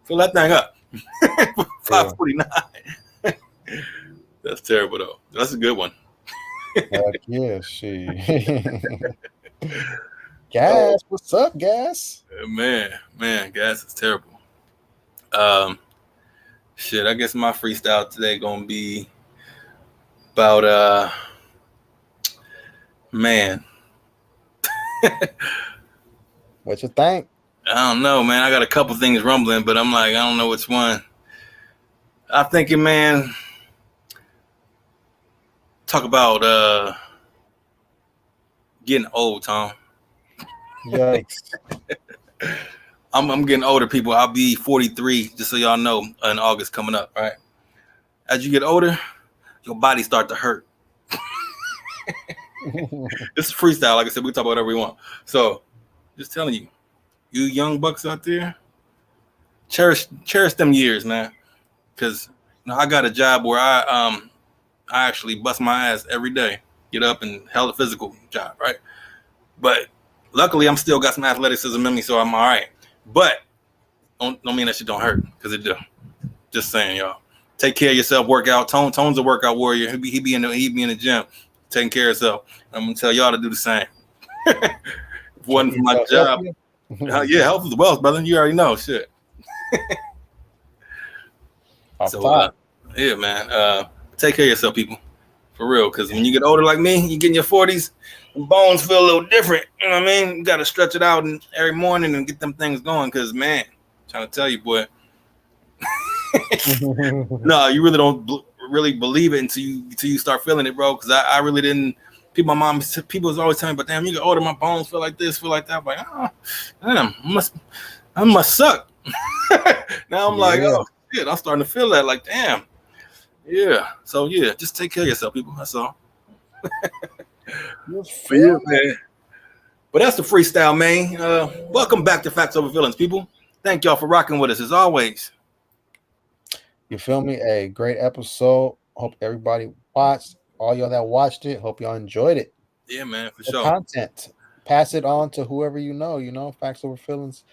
fill that thing up. Yeah. 5.49. That's terrible though. That's a good one. Heck yeah, she. Gas, what's up, gas? Man, gas is terrible. Um, shit. I guess my freestyle today gonna be about man. What you think? I don't know, man. I got a couple things rumbling, but I'm like, I don't know which one. I'm thinking, man. Talk about getting old, Tom. Yikes. I'm getting older, people. I'll be 43, just so y'all know, in August coming up, right? As you get older, your body start to hurt. This is freestyle. Like I said, we can talk about whatever we want. So, just telling you, you young bucks out there, cherish them years, man. Because I got a job where I actually bust my ass every day, get up and held a physical job, right? But luckily, I'm still got some athleticism in me, so I'm all right. But don't mean that shit don't hurt, because it do. Just saying, y'all. Take care of yourself. Work out. Tone's a workout warrior. He be in the gym, taking care of himself. I'm gonna tell y'all to do the same. If it wasn't for my job, yeah, health is wealth, brother. You already know, shit. So, yeah, man. Take care of yourself, people. For real, because when you get older like me, you get in your 40s, the bones feel a little different. You know what I mean? You got to stretch it out every morning and get them things going. Because, man, I'm trying to tell you, boy. No, you really don't really believe it until you start feeling it, bro. Because I really didn't. People was always telling me, but damn, you get older, my bones feel like this, feel like that. I'm like, oh, damn, I must suck. Now I'm like, oh shit, I'm starting to feel that. Like, damn. Yeah. So yeah, just take care of yourself, people. That's all. Yeah, man. But that's the freestyle, man. Welcome back to Facts Over Feelings, people. Thank y'all for rocking with us as always. You feel me? A great episode. Hope everybody watched. All y'all that watched it, hope y'all enjoyed it. Yeah, man, for the sure. Content. Pass it on to whoever you know, Facts Over Feelings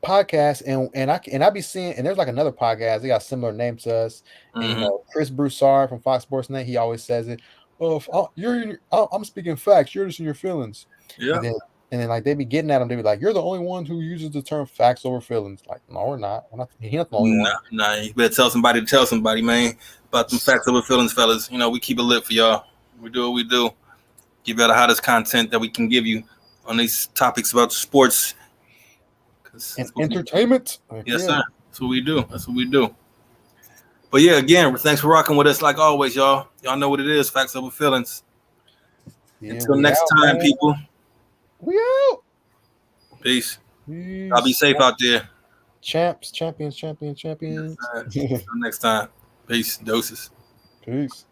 podcast. And I be seeing, and there's like another podcast, they got similar names to us. Mm-hmm. And Chris Broussard from Fox Sports Net, he always says it. Oh, I'm speaking facts, you're just in your feelings. Yeah. And then like they be getting at him, they be like, you're the only one who uses the term facts over feelings. Like, no, we're not. He's not the only one. Nah, you better tell somebody to tell somebody, man, about them Facts Over Feelings, fellas. You know, we keep it lit for y'all. We do what we do. Give y'all the hottest content that we can give you on these topics about sports. And entertainment. Yes, sir. That's what we do. But yeah, again, thanks for rocking with us like always, y'all. Y'all know what it is, Facts Over Feelings. Yeah, until next time, man. People. We out. Peace. I'll be safe out there. Champions. Until next time. Peace. Doses. Peace.